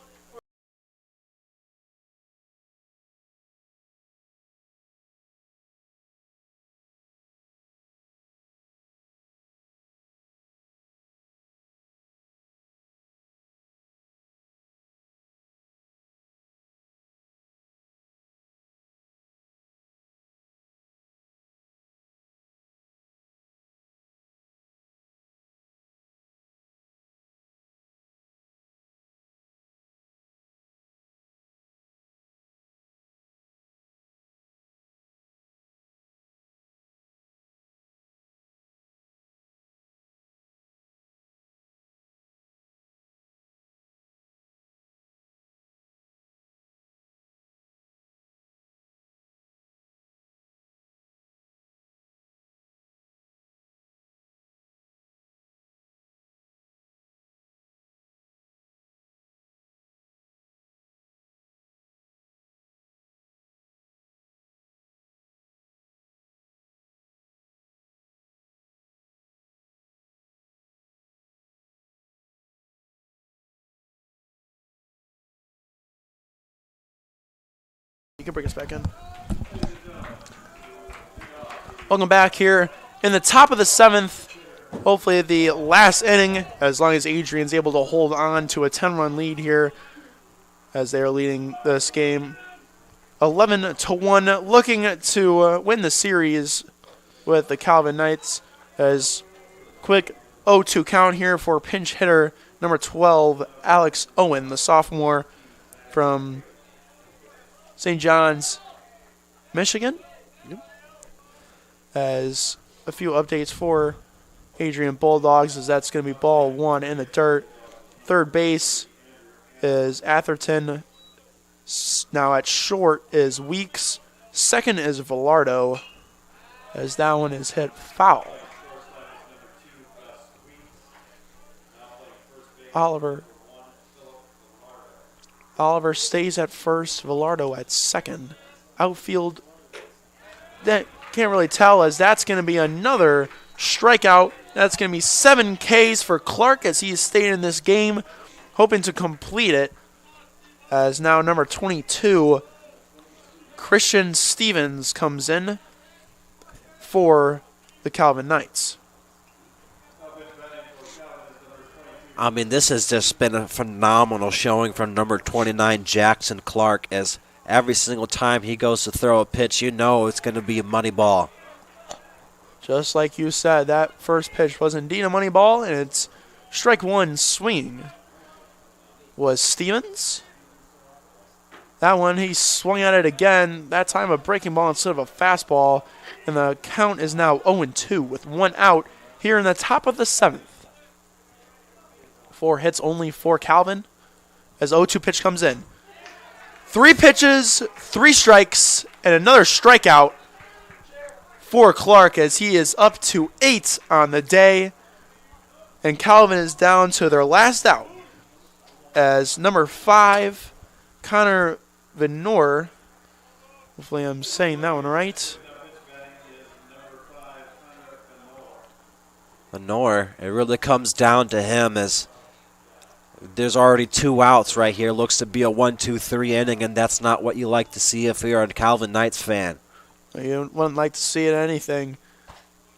You can bring us back in. Welcome back here in the top of the 7th. Hopefully the last inning, as long as Adrian's able to hold on to a 10-run lead here as they are leading this game 11-1, looking to win the series with the Calvin Knights. As quick 0-2 count here for pinch hitter number 12, Alex Owen, the sophomore from St. John's, Michigan. As a few updates for Adrian Bulldogs, as that's going to be ball 1 in the dirt. Third base is Atherton. Now at short is Weeks. Second is Velardo, as that one is hit foul. Oliver stays at first, Velardo at second. Outfield, that can't really tell, as that's going to be another strikeout. That's going to be 7 Ks for Clark, as he has stayed in this game, hoping to complete it. As now number 22, Christian Stevens, comes in for the Calvin Knights. I mean, this has just been a phenomenal showing from number 29, Jackson Clark, as every single time he goes to throw a pitch, you know it's going to be a money ball. Just like you said, that first pitch was indeed a money ball, and it's strike 1 swinging was Stevens. That one, he swung at it again, that time a breaking ball instead of a fastball, and the count is now 0-2 with 1 out here in the top of the 7th. 4 hits only for Calvin as 0-2 pitch comes in. 3 pitches, 3 strikes, and another strikeout for Clark, as he is up to 8 on the day. And Calvin is down to their last out as number 5, Connor Venor. Hopefully I'm saying that one right. Venor, it really comes down to him, as there's already 2 outs right here. Looks to be a 1-2-3 inning, and that's not what you like to see if you're a Calvin Knights fan. You wouldn't like to see it anything,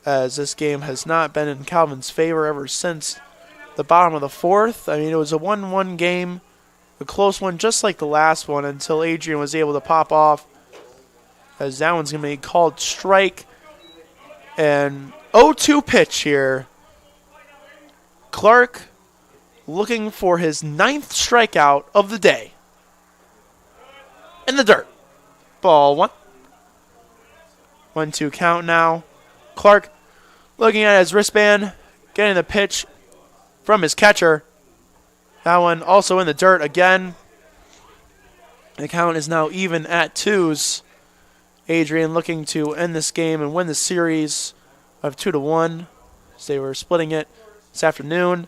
as this game has not been in Calvin's favor ever since the bottom of the 4th. I mean, it was a 1-1 game, a close one just like the last one, until Adrian was able to pop off, as that one's going to be called strike. And 0-2 pitch here. Clark looking for his 9th strikeout of the day. In the dirt. Ball 1. 1-2 count now. Clark looking at his wristband, getting the pitch from his catcher. That one also in the dirt again. The count is now even at 2s. Adrian looking to end this game and win the series of 2-1, as they were splitting it this afternoon.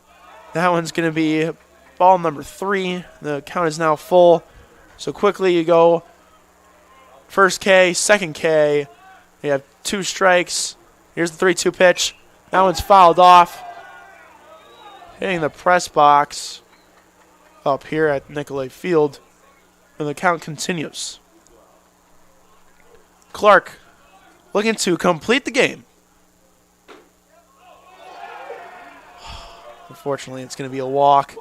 That one's going to be ball number 3. The count is now full. So quickly you go first K, second K. You have 2 strikes. Here's the 3-2 pitch. That one's fouled off, hitting the press box up here at Nicolay Field. And the count continues. Clark looking to complete the game. Unfortunately, it's going to be a walk,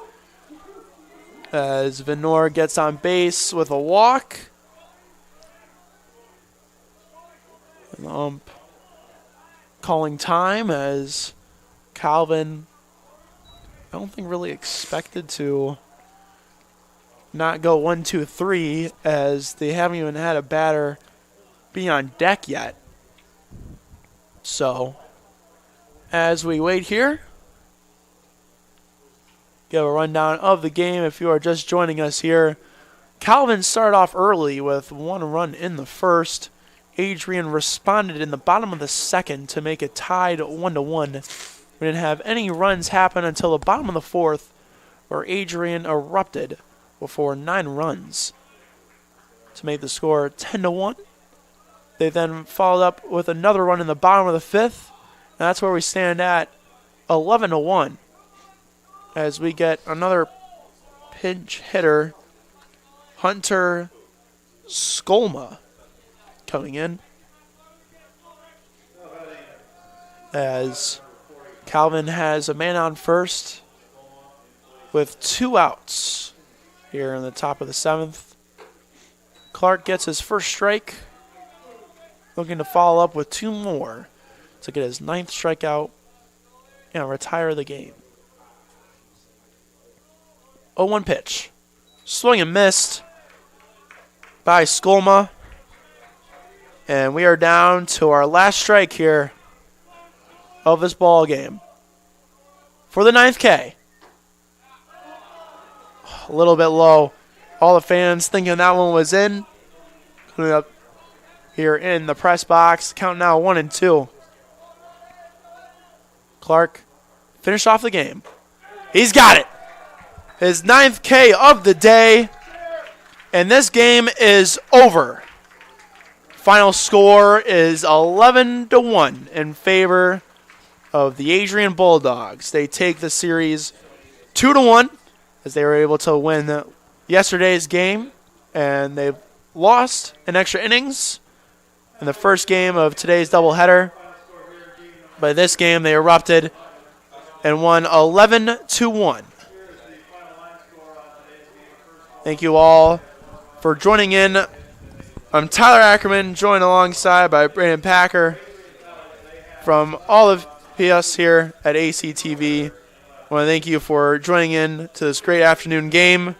as Venor gets on base with a walk. And the ump calling time, as Calvin, I don't think really expected to not go 1-2-3, as they haven't even had a batter be on deck yet. So, as we wait here, give a rundown of the game if you are just joining us here. Calvin started off early with 1 run in the first. Adrian responded in the bottom of the second to make it tied 1-1. We didn't have any runs happen until the bottom of the 4th, where Adrian erupted before 9 runs to make the score 10-1. They then followed up with another run in the bottom of the 5th. And that's where we stand at 11-1. As we get another pinch hitter, Hunter Skolma coming in as Calvin has a man on first with 2 outs here in the top of the 7th. Clark gets his first strike, looking to follow up with 2 more to get his 9th strikeout and retire the game. 0-1 pitch. Swing and missed by Skolma. And we are down to our last strike here of this ball game. For the 9th K. A little bit low. All the fans thinking that one was in. Coming up here in the press box. Count now 1-2. Clark finished off the game. He's got it. His 9th K of the day. And this game is over. Final score is 11-1 in favor of the Adrian Bulldogs. They take the series 2-1 as they were able to win yesterday's game. And they've lost in extra innings in the first game of today's doubleheader. But this game they erupted and won 11-1. Thank you all for joining in. I'm Tyler Ackerman, joined alongside by Brandon Packer from all of us here at ACTV. I want to thank you for joining in to this great afternoon game.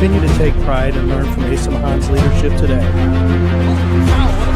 continue to take pride and learn from Asa Mahan's leadership today.